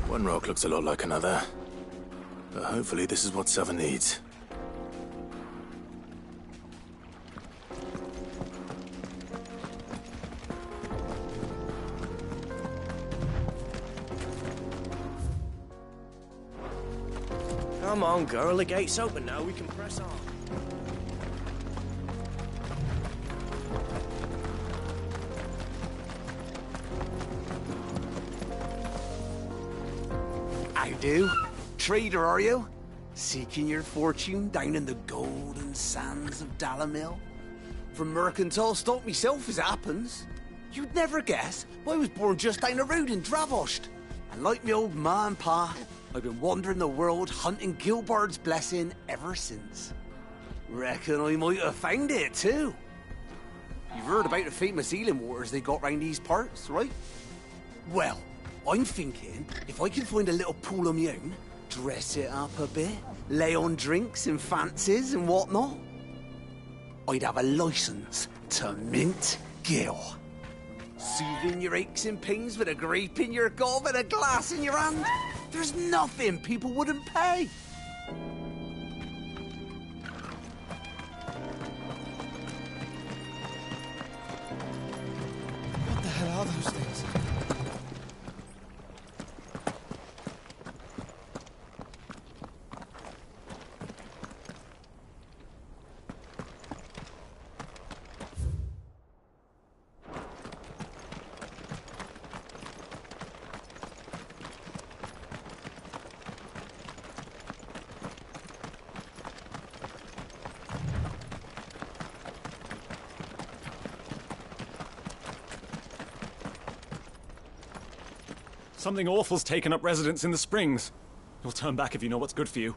One rock looks a lot like another. But hopefully this is what Southern needs. Come on, girl. The gate's open now. We can press on. I do. Trader, are you? Seeking your fortune down in the golden sands of Dalamil? From mercantile stock myself, as it happens. You'd never guess, but I was born just down the road in Dravost. And like me old ma and pa, I've been wandering the world hunting Gilbard's blessing ever since. Reckon I might have found it, too. You've heard about the famous healing waters they got round these parts, right? Well, I'm thinking, if I can find a little pool of my own, dress it up a bit, lay on drinks and fancies and whatnot, I'd have a license to mint Gil. Soothing your aches and pains with a grape in your gob and a glass in your hand. There's nothing people wouldn't pay. What the hell are those things? Something awful's taken up residence in the springs. You'll turn back if you know what's good for you.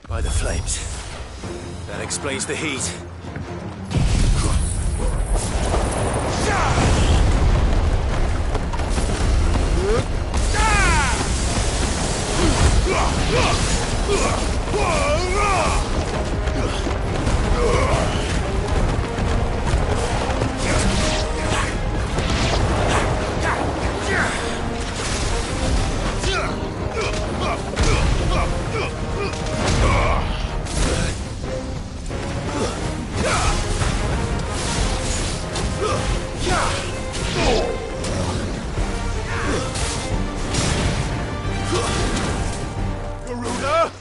By the flames. That explains the heat. Garuda!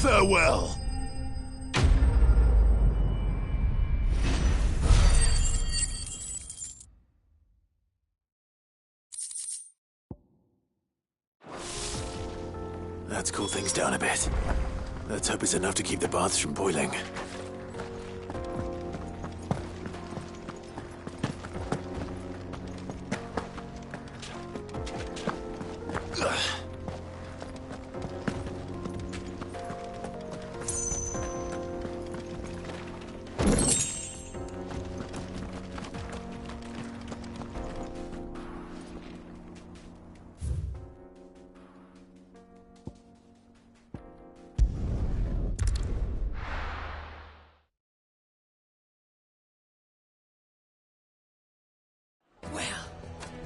Farewell. Let's cool things down a bit. Let's hope it's enough to keep the baths from boiling.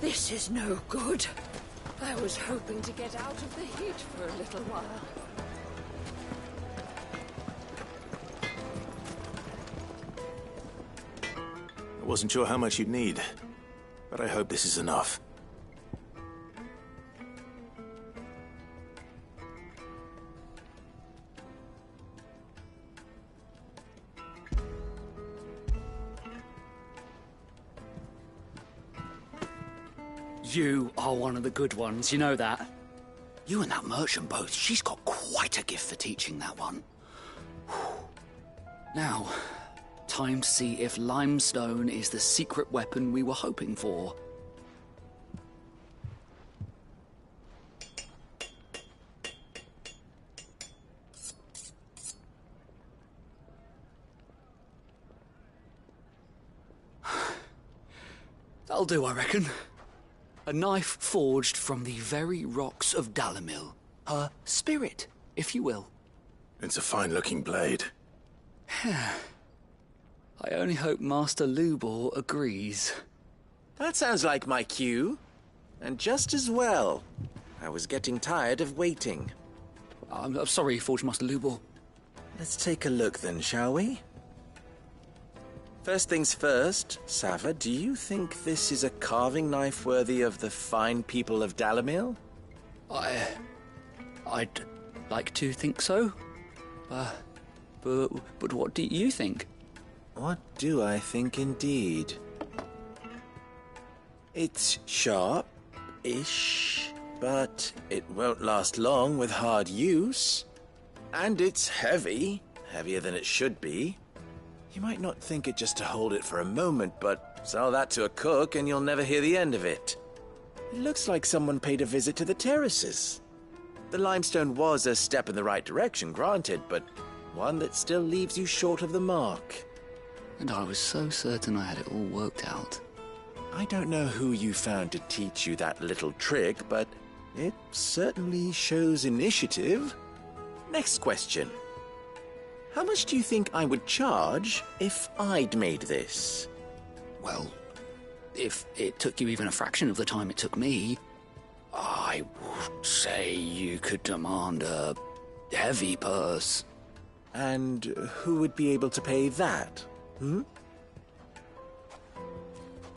This is no good. I was hoping to get out of the heat for a little while. I wasn't sure how much you'd need, but I hope this is enough. You are one of the good ones, you know that? You and that merchant both, she's got quite a gift for teaching that one. Now, time to see if limestone is the secret weapon we were hoping for. That'll do, I reckon. A knife forged from the very rocks of Dalimil. Her spirit, if you will. It's a fine-looking blade. I only hope Master Lubor agrees. That sounds like my cue. And just as well. I was getting tired of waiting. I'm sorry, Forge Master Lubor. Let's take a look then, shall we? First things first, Sava, do you think this is a carving knife worthy of the fine people of Dalimil? I'd like to think so. But what do you think? What do I think indeed? It's sharp-ish, but it won't last long with hard use. And it's heavy, heavier than it should be. You might not think it just to hold it for a moment, but sell that to a cook and you'll never hear the end of it. It looks like someone paid a visit to the terraces. The limestone was a step in the right direction, granted, but one that still leaves you short of the mark. And I was so certain I had it all worked out. I don't know who you found to teach you that little trick, but it certainly shows initiative. Next question. How much do you think I would charge if I'd made this? Well, if it took you even a fraction of the time it took me, I would say you could demand a heavy purse. And who would be able to pay that? The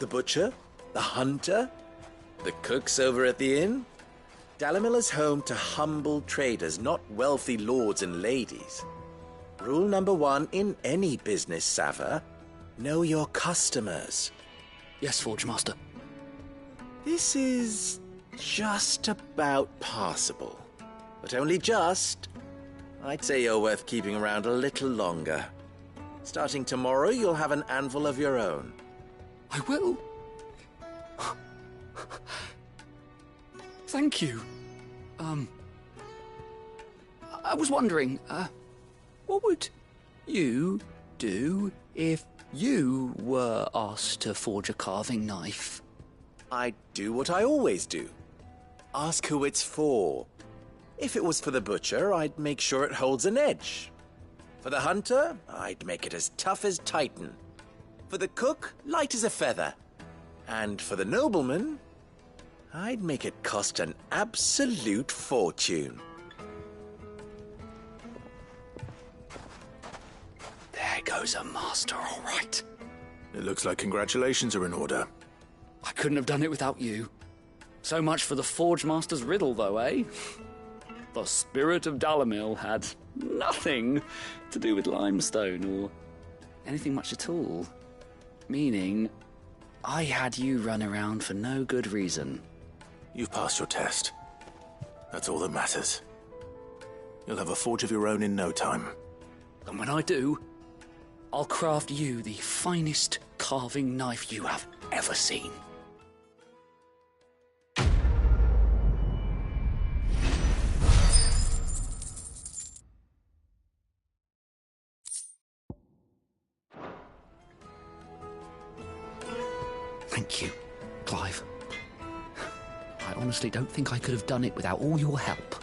butcher? The hunter? The cooks over at the inn? Dalimil is home to humble traders, not wealthy lords and ladies. Rule number 1 in any business, Sava, know your customers. Yes, Forge Master. This is just about passable. But only just. I'd say you're worth keeping around a little longer. Starting tomorrow, you'll have an anvil of your own. I will. I was wondering, what would you do if you were asked to forge a carving knife? I'd do what I always do. Ask who it's for. If it was for the butcher, I'd make sure it holds an edge. For the hunter, I'd make it as tough as Titan. For the cook, light as a feather. And for the nobleman, I'd make it cost an absolute fortune. There goes a master, all right. It looks like congratulations are in order. I couldn't have done it without you. So much for the Forge Master's riddle, though, eh? The spirit of Dalimil had nothing to do with limestone or anything much at all. Meaning, I had you run around for no good reason. You've passed your test. That's all that matters. You'll have a forge of your own in no time. And when I do, I'll craft you the finest carving knife you have ever seen. Thank you, Clive. I honestly don't think I could have done it without all your help.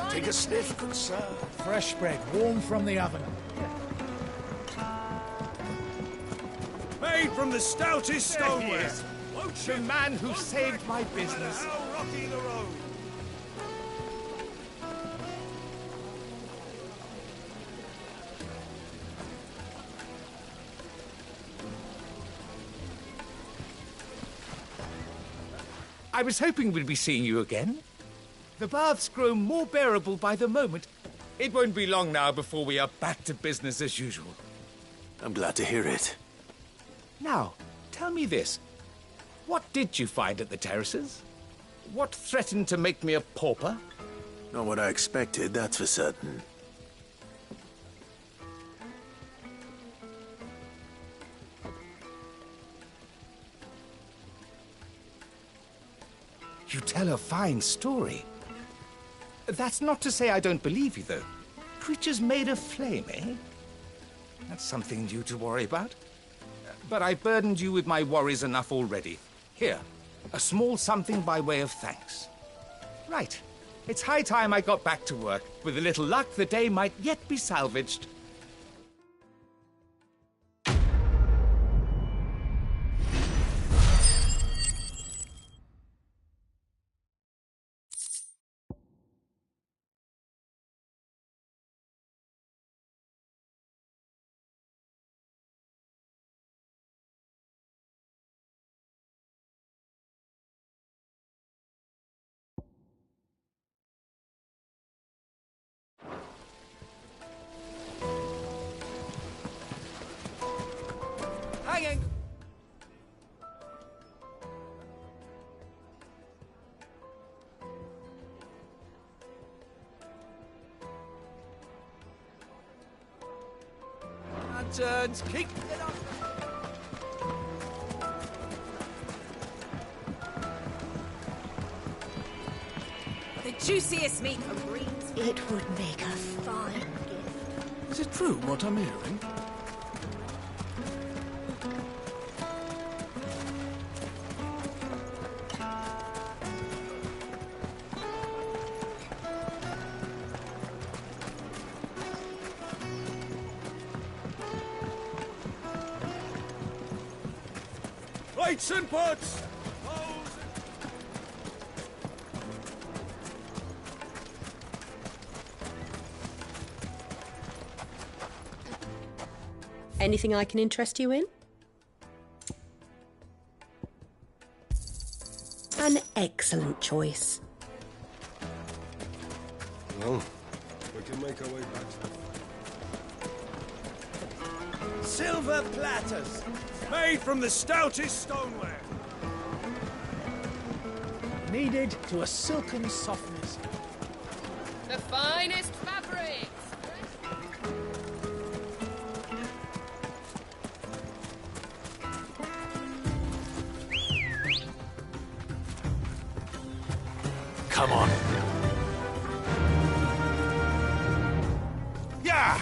Take a sniff, good sir. Fresh bread, warm from the oven. Made from the stoutest stoneware. The man who saved my business. How rocky the road. I was hoping we'd be seeing you again. The baths grow more bearable by the moment. It won't be long now before we are back to business as usual. I'm glad to hear it. Now, tell me this. What did you find at the terraces? What threatened to make me a pauper? Not what I expected, that's for certain. You tell a fine story. That's not to say I don't believe you, though. Creatures made of flame, eh? That's something new to worry about. But I've burdened you with my worries enough already. Here, a small something by way of thanks. Right. It's high time I got back to work. With a little luck, the day might yet be salvaged. Hanging! Lanterns, keep it up! The juiciest meat from Greens. It would make a fine gift. Is it true what I'm hearing? Plates and pots! Anything I can interest you in? An excellent choice. Well, we can make our way back to the... Silver platters, made from the stoutest stoneware. Kneaded to a silken softness. The finest fabrics. Come on. Yeah!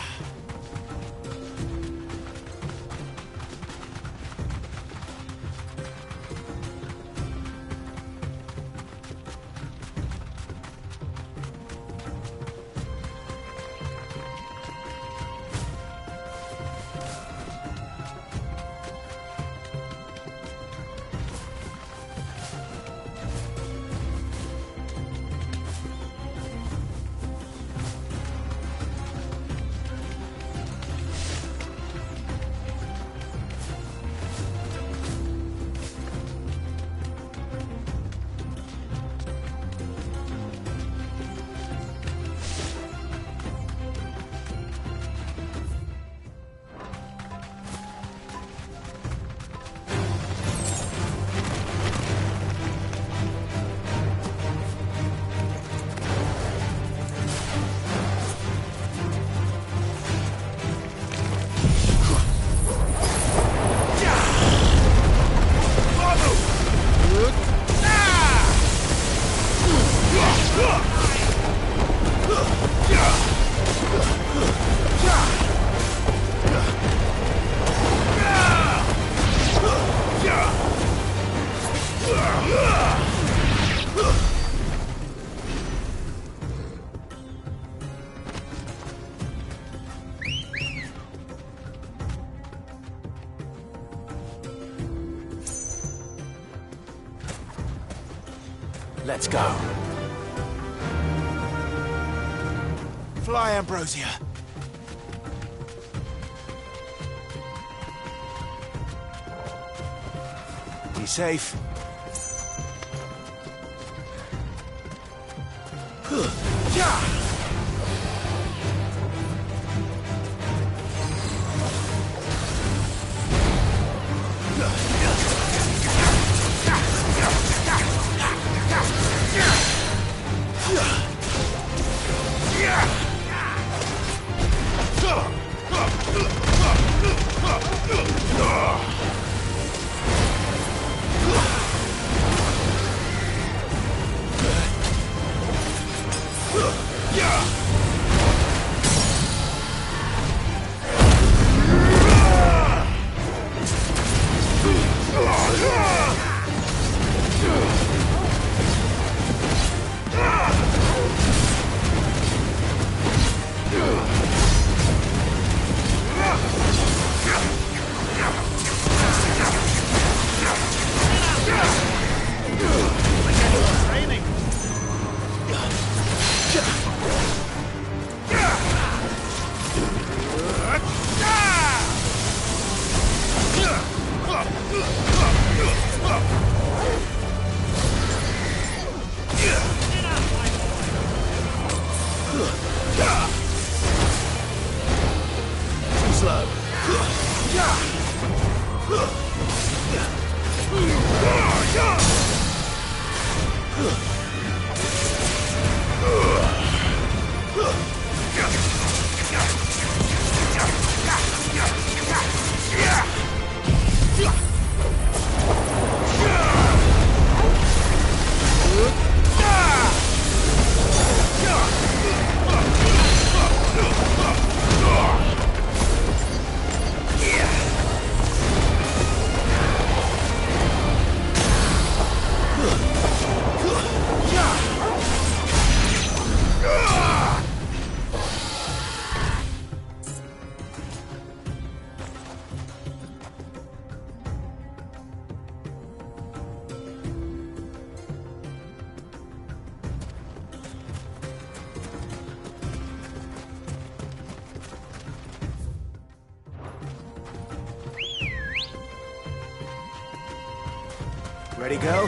Let's go. Fly, Ambrosia. Be safe. Ready, go?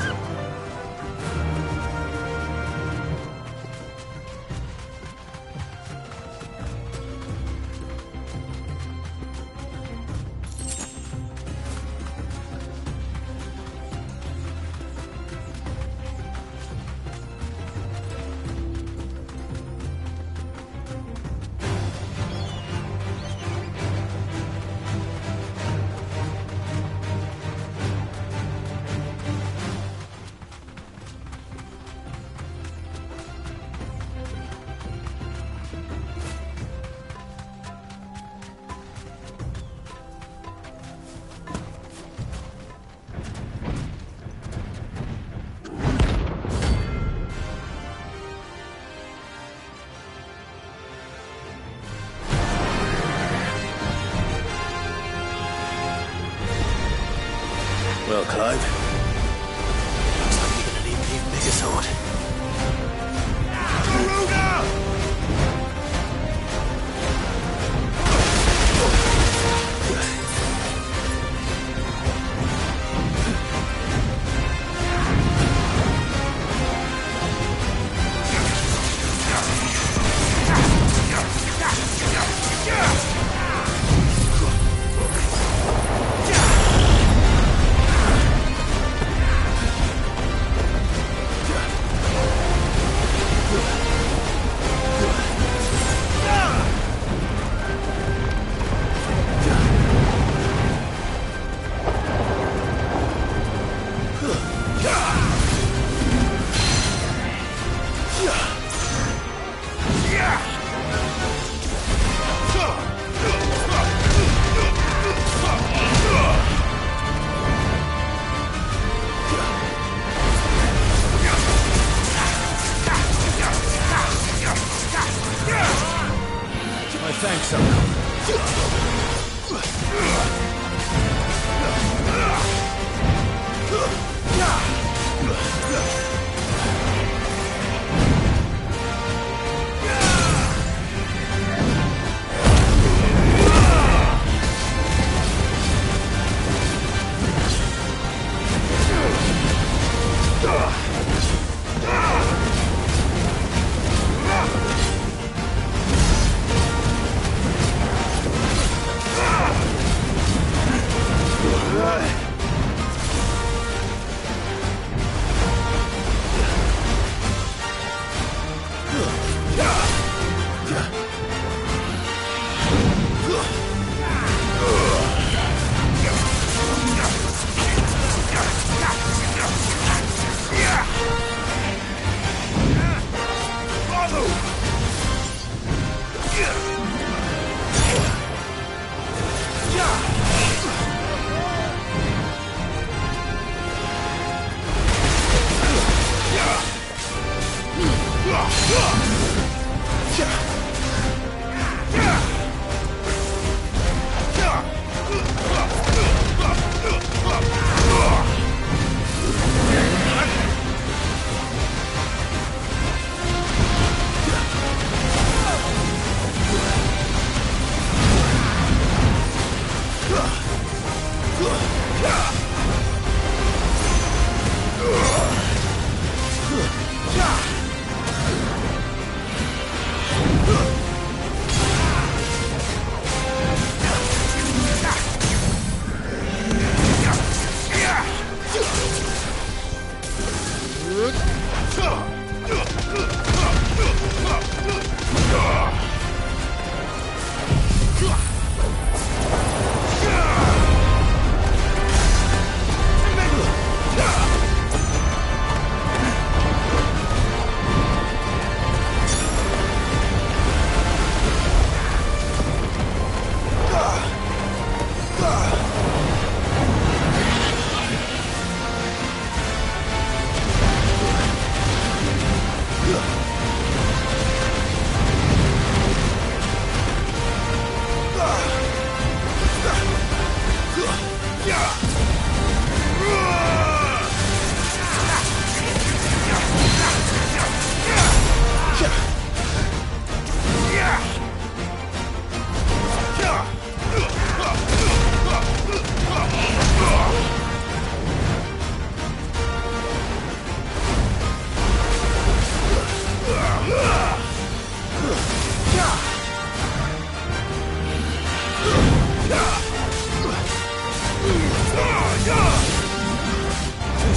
Well, Clive, looks like you're gonna need an even bigger sword.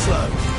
slow.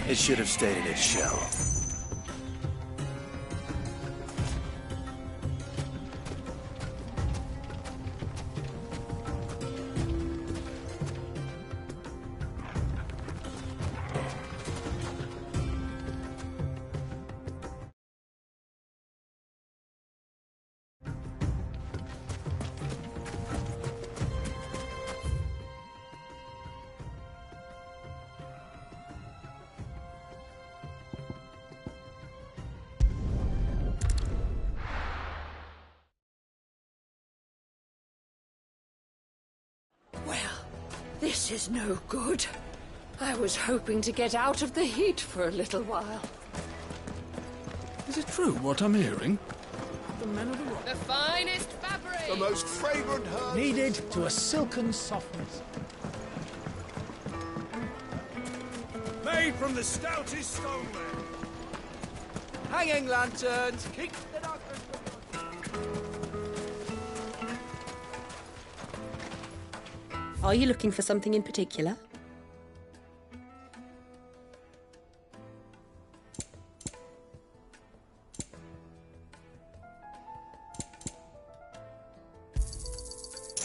It should have stayed in its shell. This is no good. I was hoping to get out of the heat for a little while. Is it true what I'm hearing? The men of the rock. The finest fabric! The most fragrant herb. Needed to a silken softness. Made from the stoutest stoneman. Hanging lanterns, keep the darkness. Are you looking for something in particular?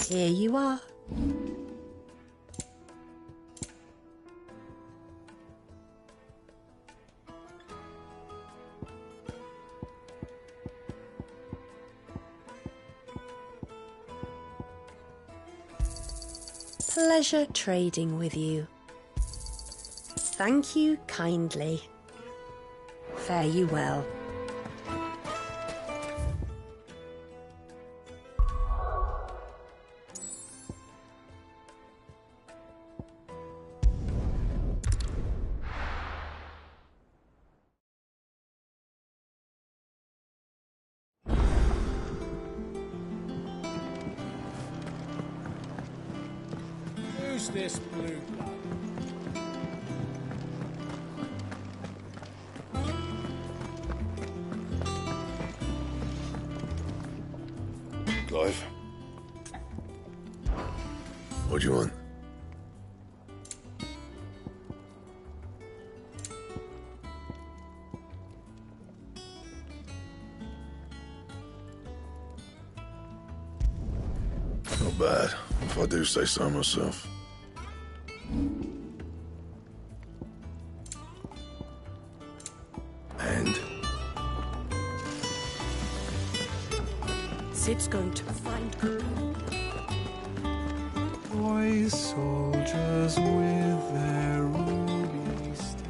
Here you are. Pleasure trading with you. Thank you kindly. Fare you well. Who's this blue blood? do you want? Not bad, if I do say so myself. And? Sid's going to find Kupka. Boy soldiers with their ruby steel.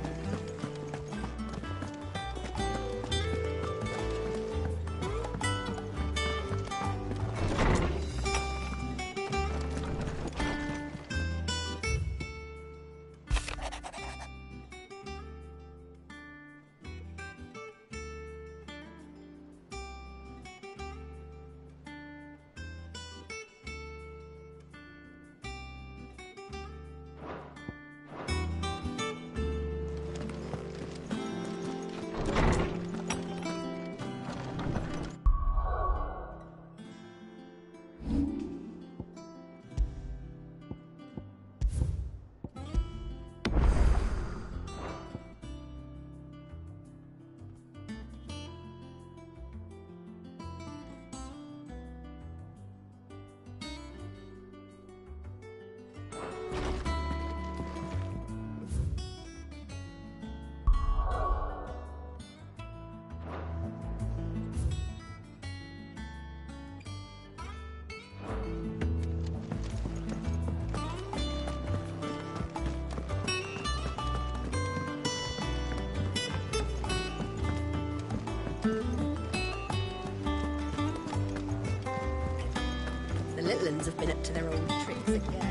The little uns have been up to their old tricks again.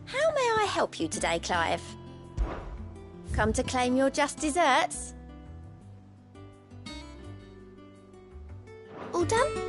How may I help you today, Clive? Come to claim your just desserts? All done?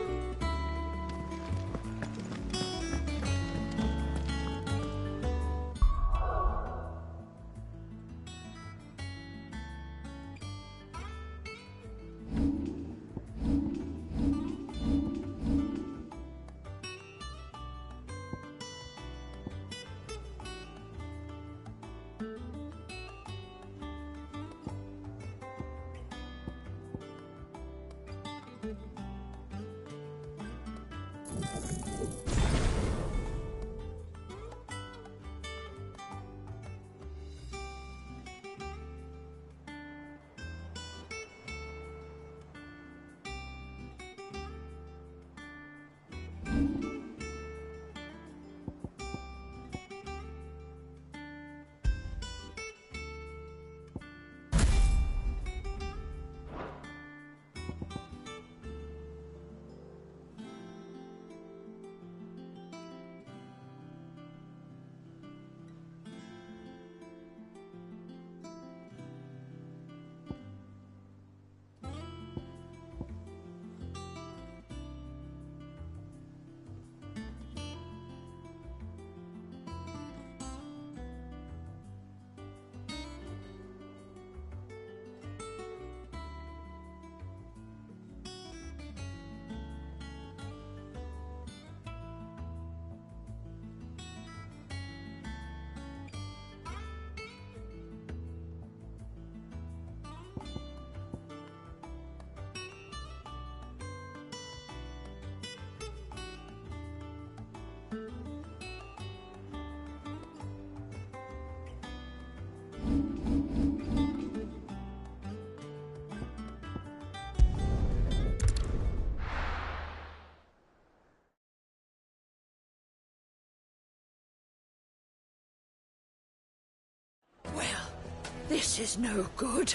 This is no good.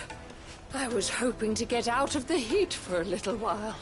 I was hoping to get out of the heat for a little while.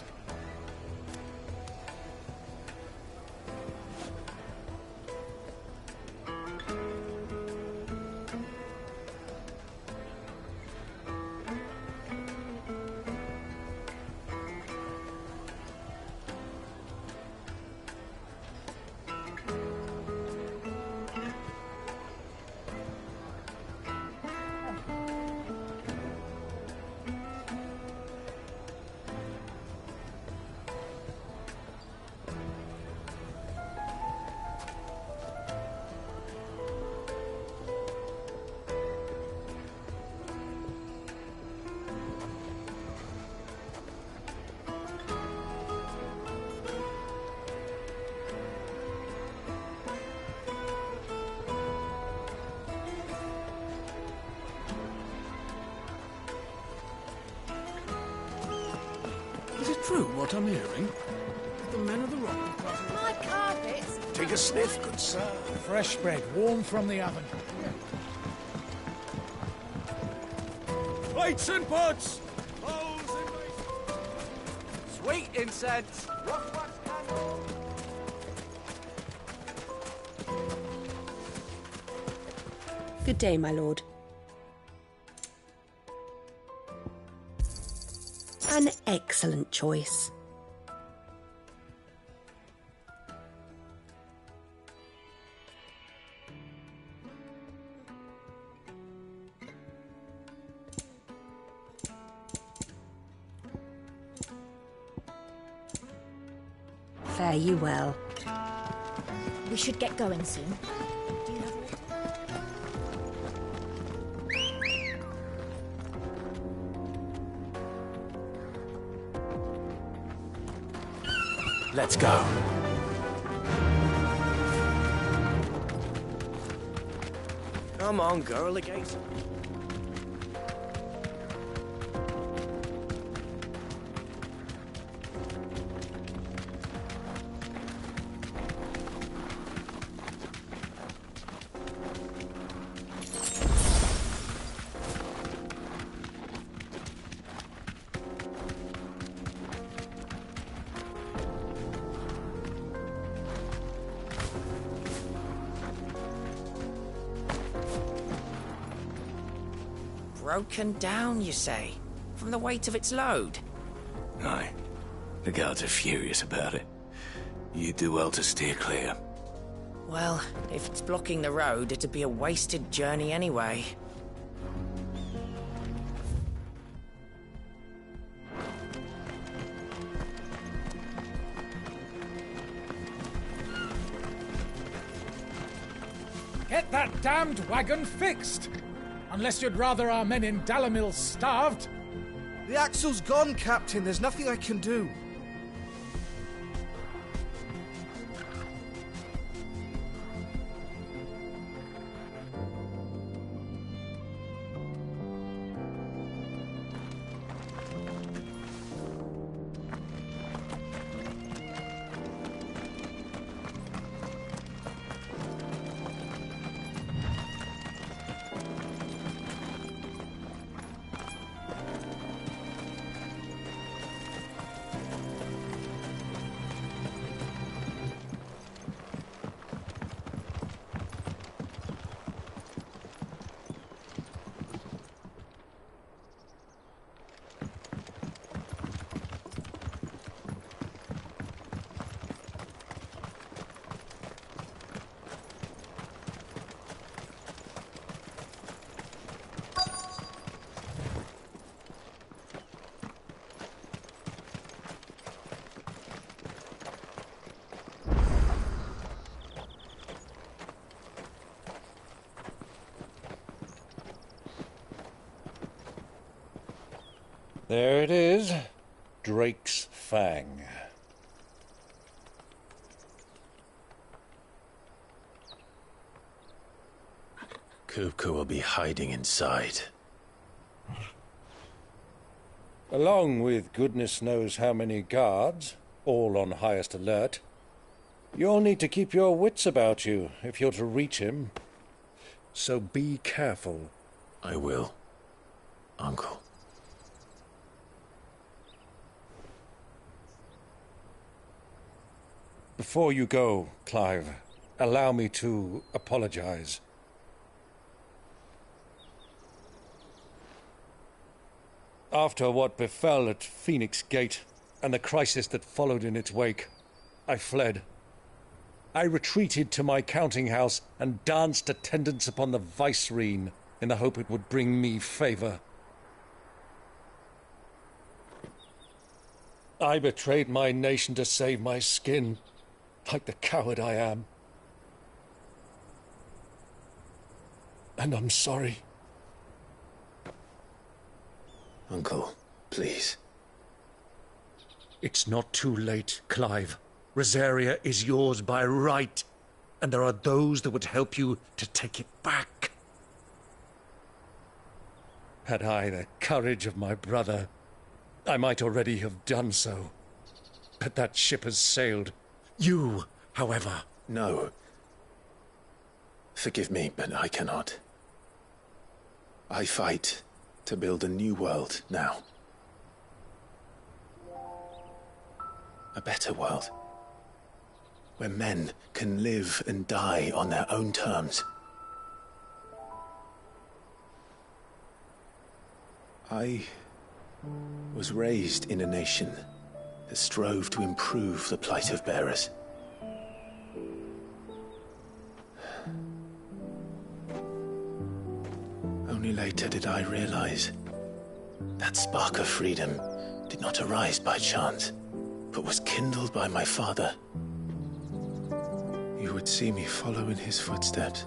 Is it true what I'm hearing? The men of the rock are cutting... My carpets! Take a sniff, good sir. Fresh bread, warm from the oven. Plates and pots! Bowls and Sweet incense! Good day, my lord. An excellent choice. Fare you well. We should get going soon. Do you have water? Let's go. Come on, girl, the gates. Broken down, you say? From the weight of its load? Aye. The guards are furious about it. You do well to steer clear. Well, if it's blocking the road, it'd be a wasted journey anyway. Get that damned wagon fixed! Unless you'd rather our men in Dalamil starved. The axle's gone, Captain. There's nothing I can do. There it is. Drake's Fang. Kupka will be hiding inside. Along with goodness knows how many guards, all on highest alert. You'll need to keep your wits about you if you're to reach him. So be careful. I will. Uncle. Before you go, Clive, allow me to apologize. After what befell at Phoenix Gate and the crisis that followed in its wake, I fled. I retreated to my counting house and danced attendance upon the vicereine in the hope it would bring me favor. I betrayed my nation to save my skin, like the coward I am. And I'm sorry. Uncle, please. It's not too late, Clive. Rosaria is yours by right, and there are those that would help you to take it back. Had I the courage of my brother, I might already have done so. But that ship has sailed. You, however... No. Forgive me, but I cannot. I fight to build a new world now. A better world. Where men can live and die on their own terms. I was raised in a nation that strove to improve the plight of bearers. Only later did I realize that spark of freedom did not arise by chance, but was kindled by my father. You would see me follow in his footsteps.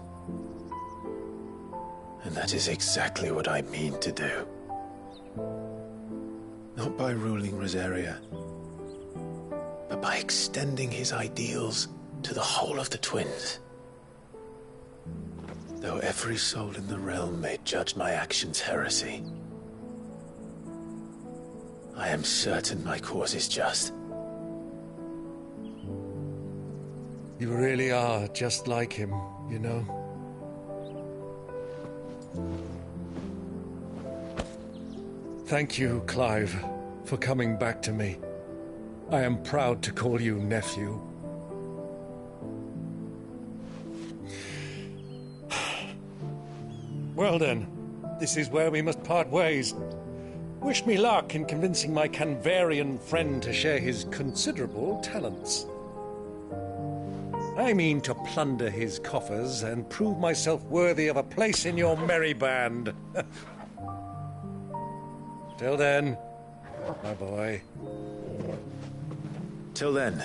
And that is exactly what I mean to do. Not by ruling Rosaria, but by extending his ideals to the whole of the twins. Though every soul in the realm may judge my actions heresy, I am certain my cause is just. You really are just like him, you know? Thank you, Clive, for coming back to me. I am proud to call you nephew. Well then, this is where we must part ways. Wish me luck in convincing my Canvarian friend to share his considerable talents. I mean to plunder his coffers and prove myself worthy of a place in your merry band. Till then, my boy. Till then,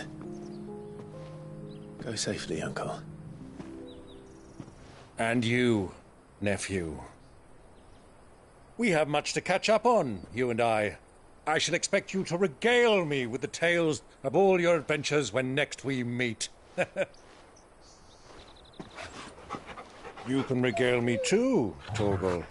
go safely, Uncle. And you, nephew. We have much to catch up on, you and I. I shall expect you to regale me with the tales of all your adventures when next we meet. You can regale me too, Torgal.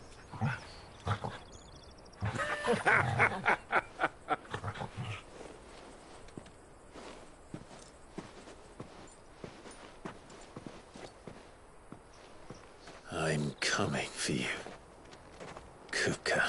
I'm coming for you, Kupka.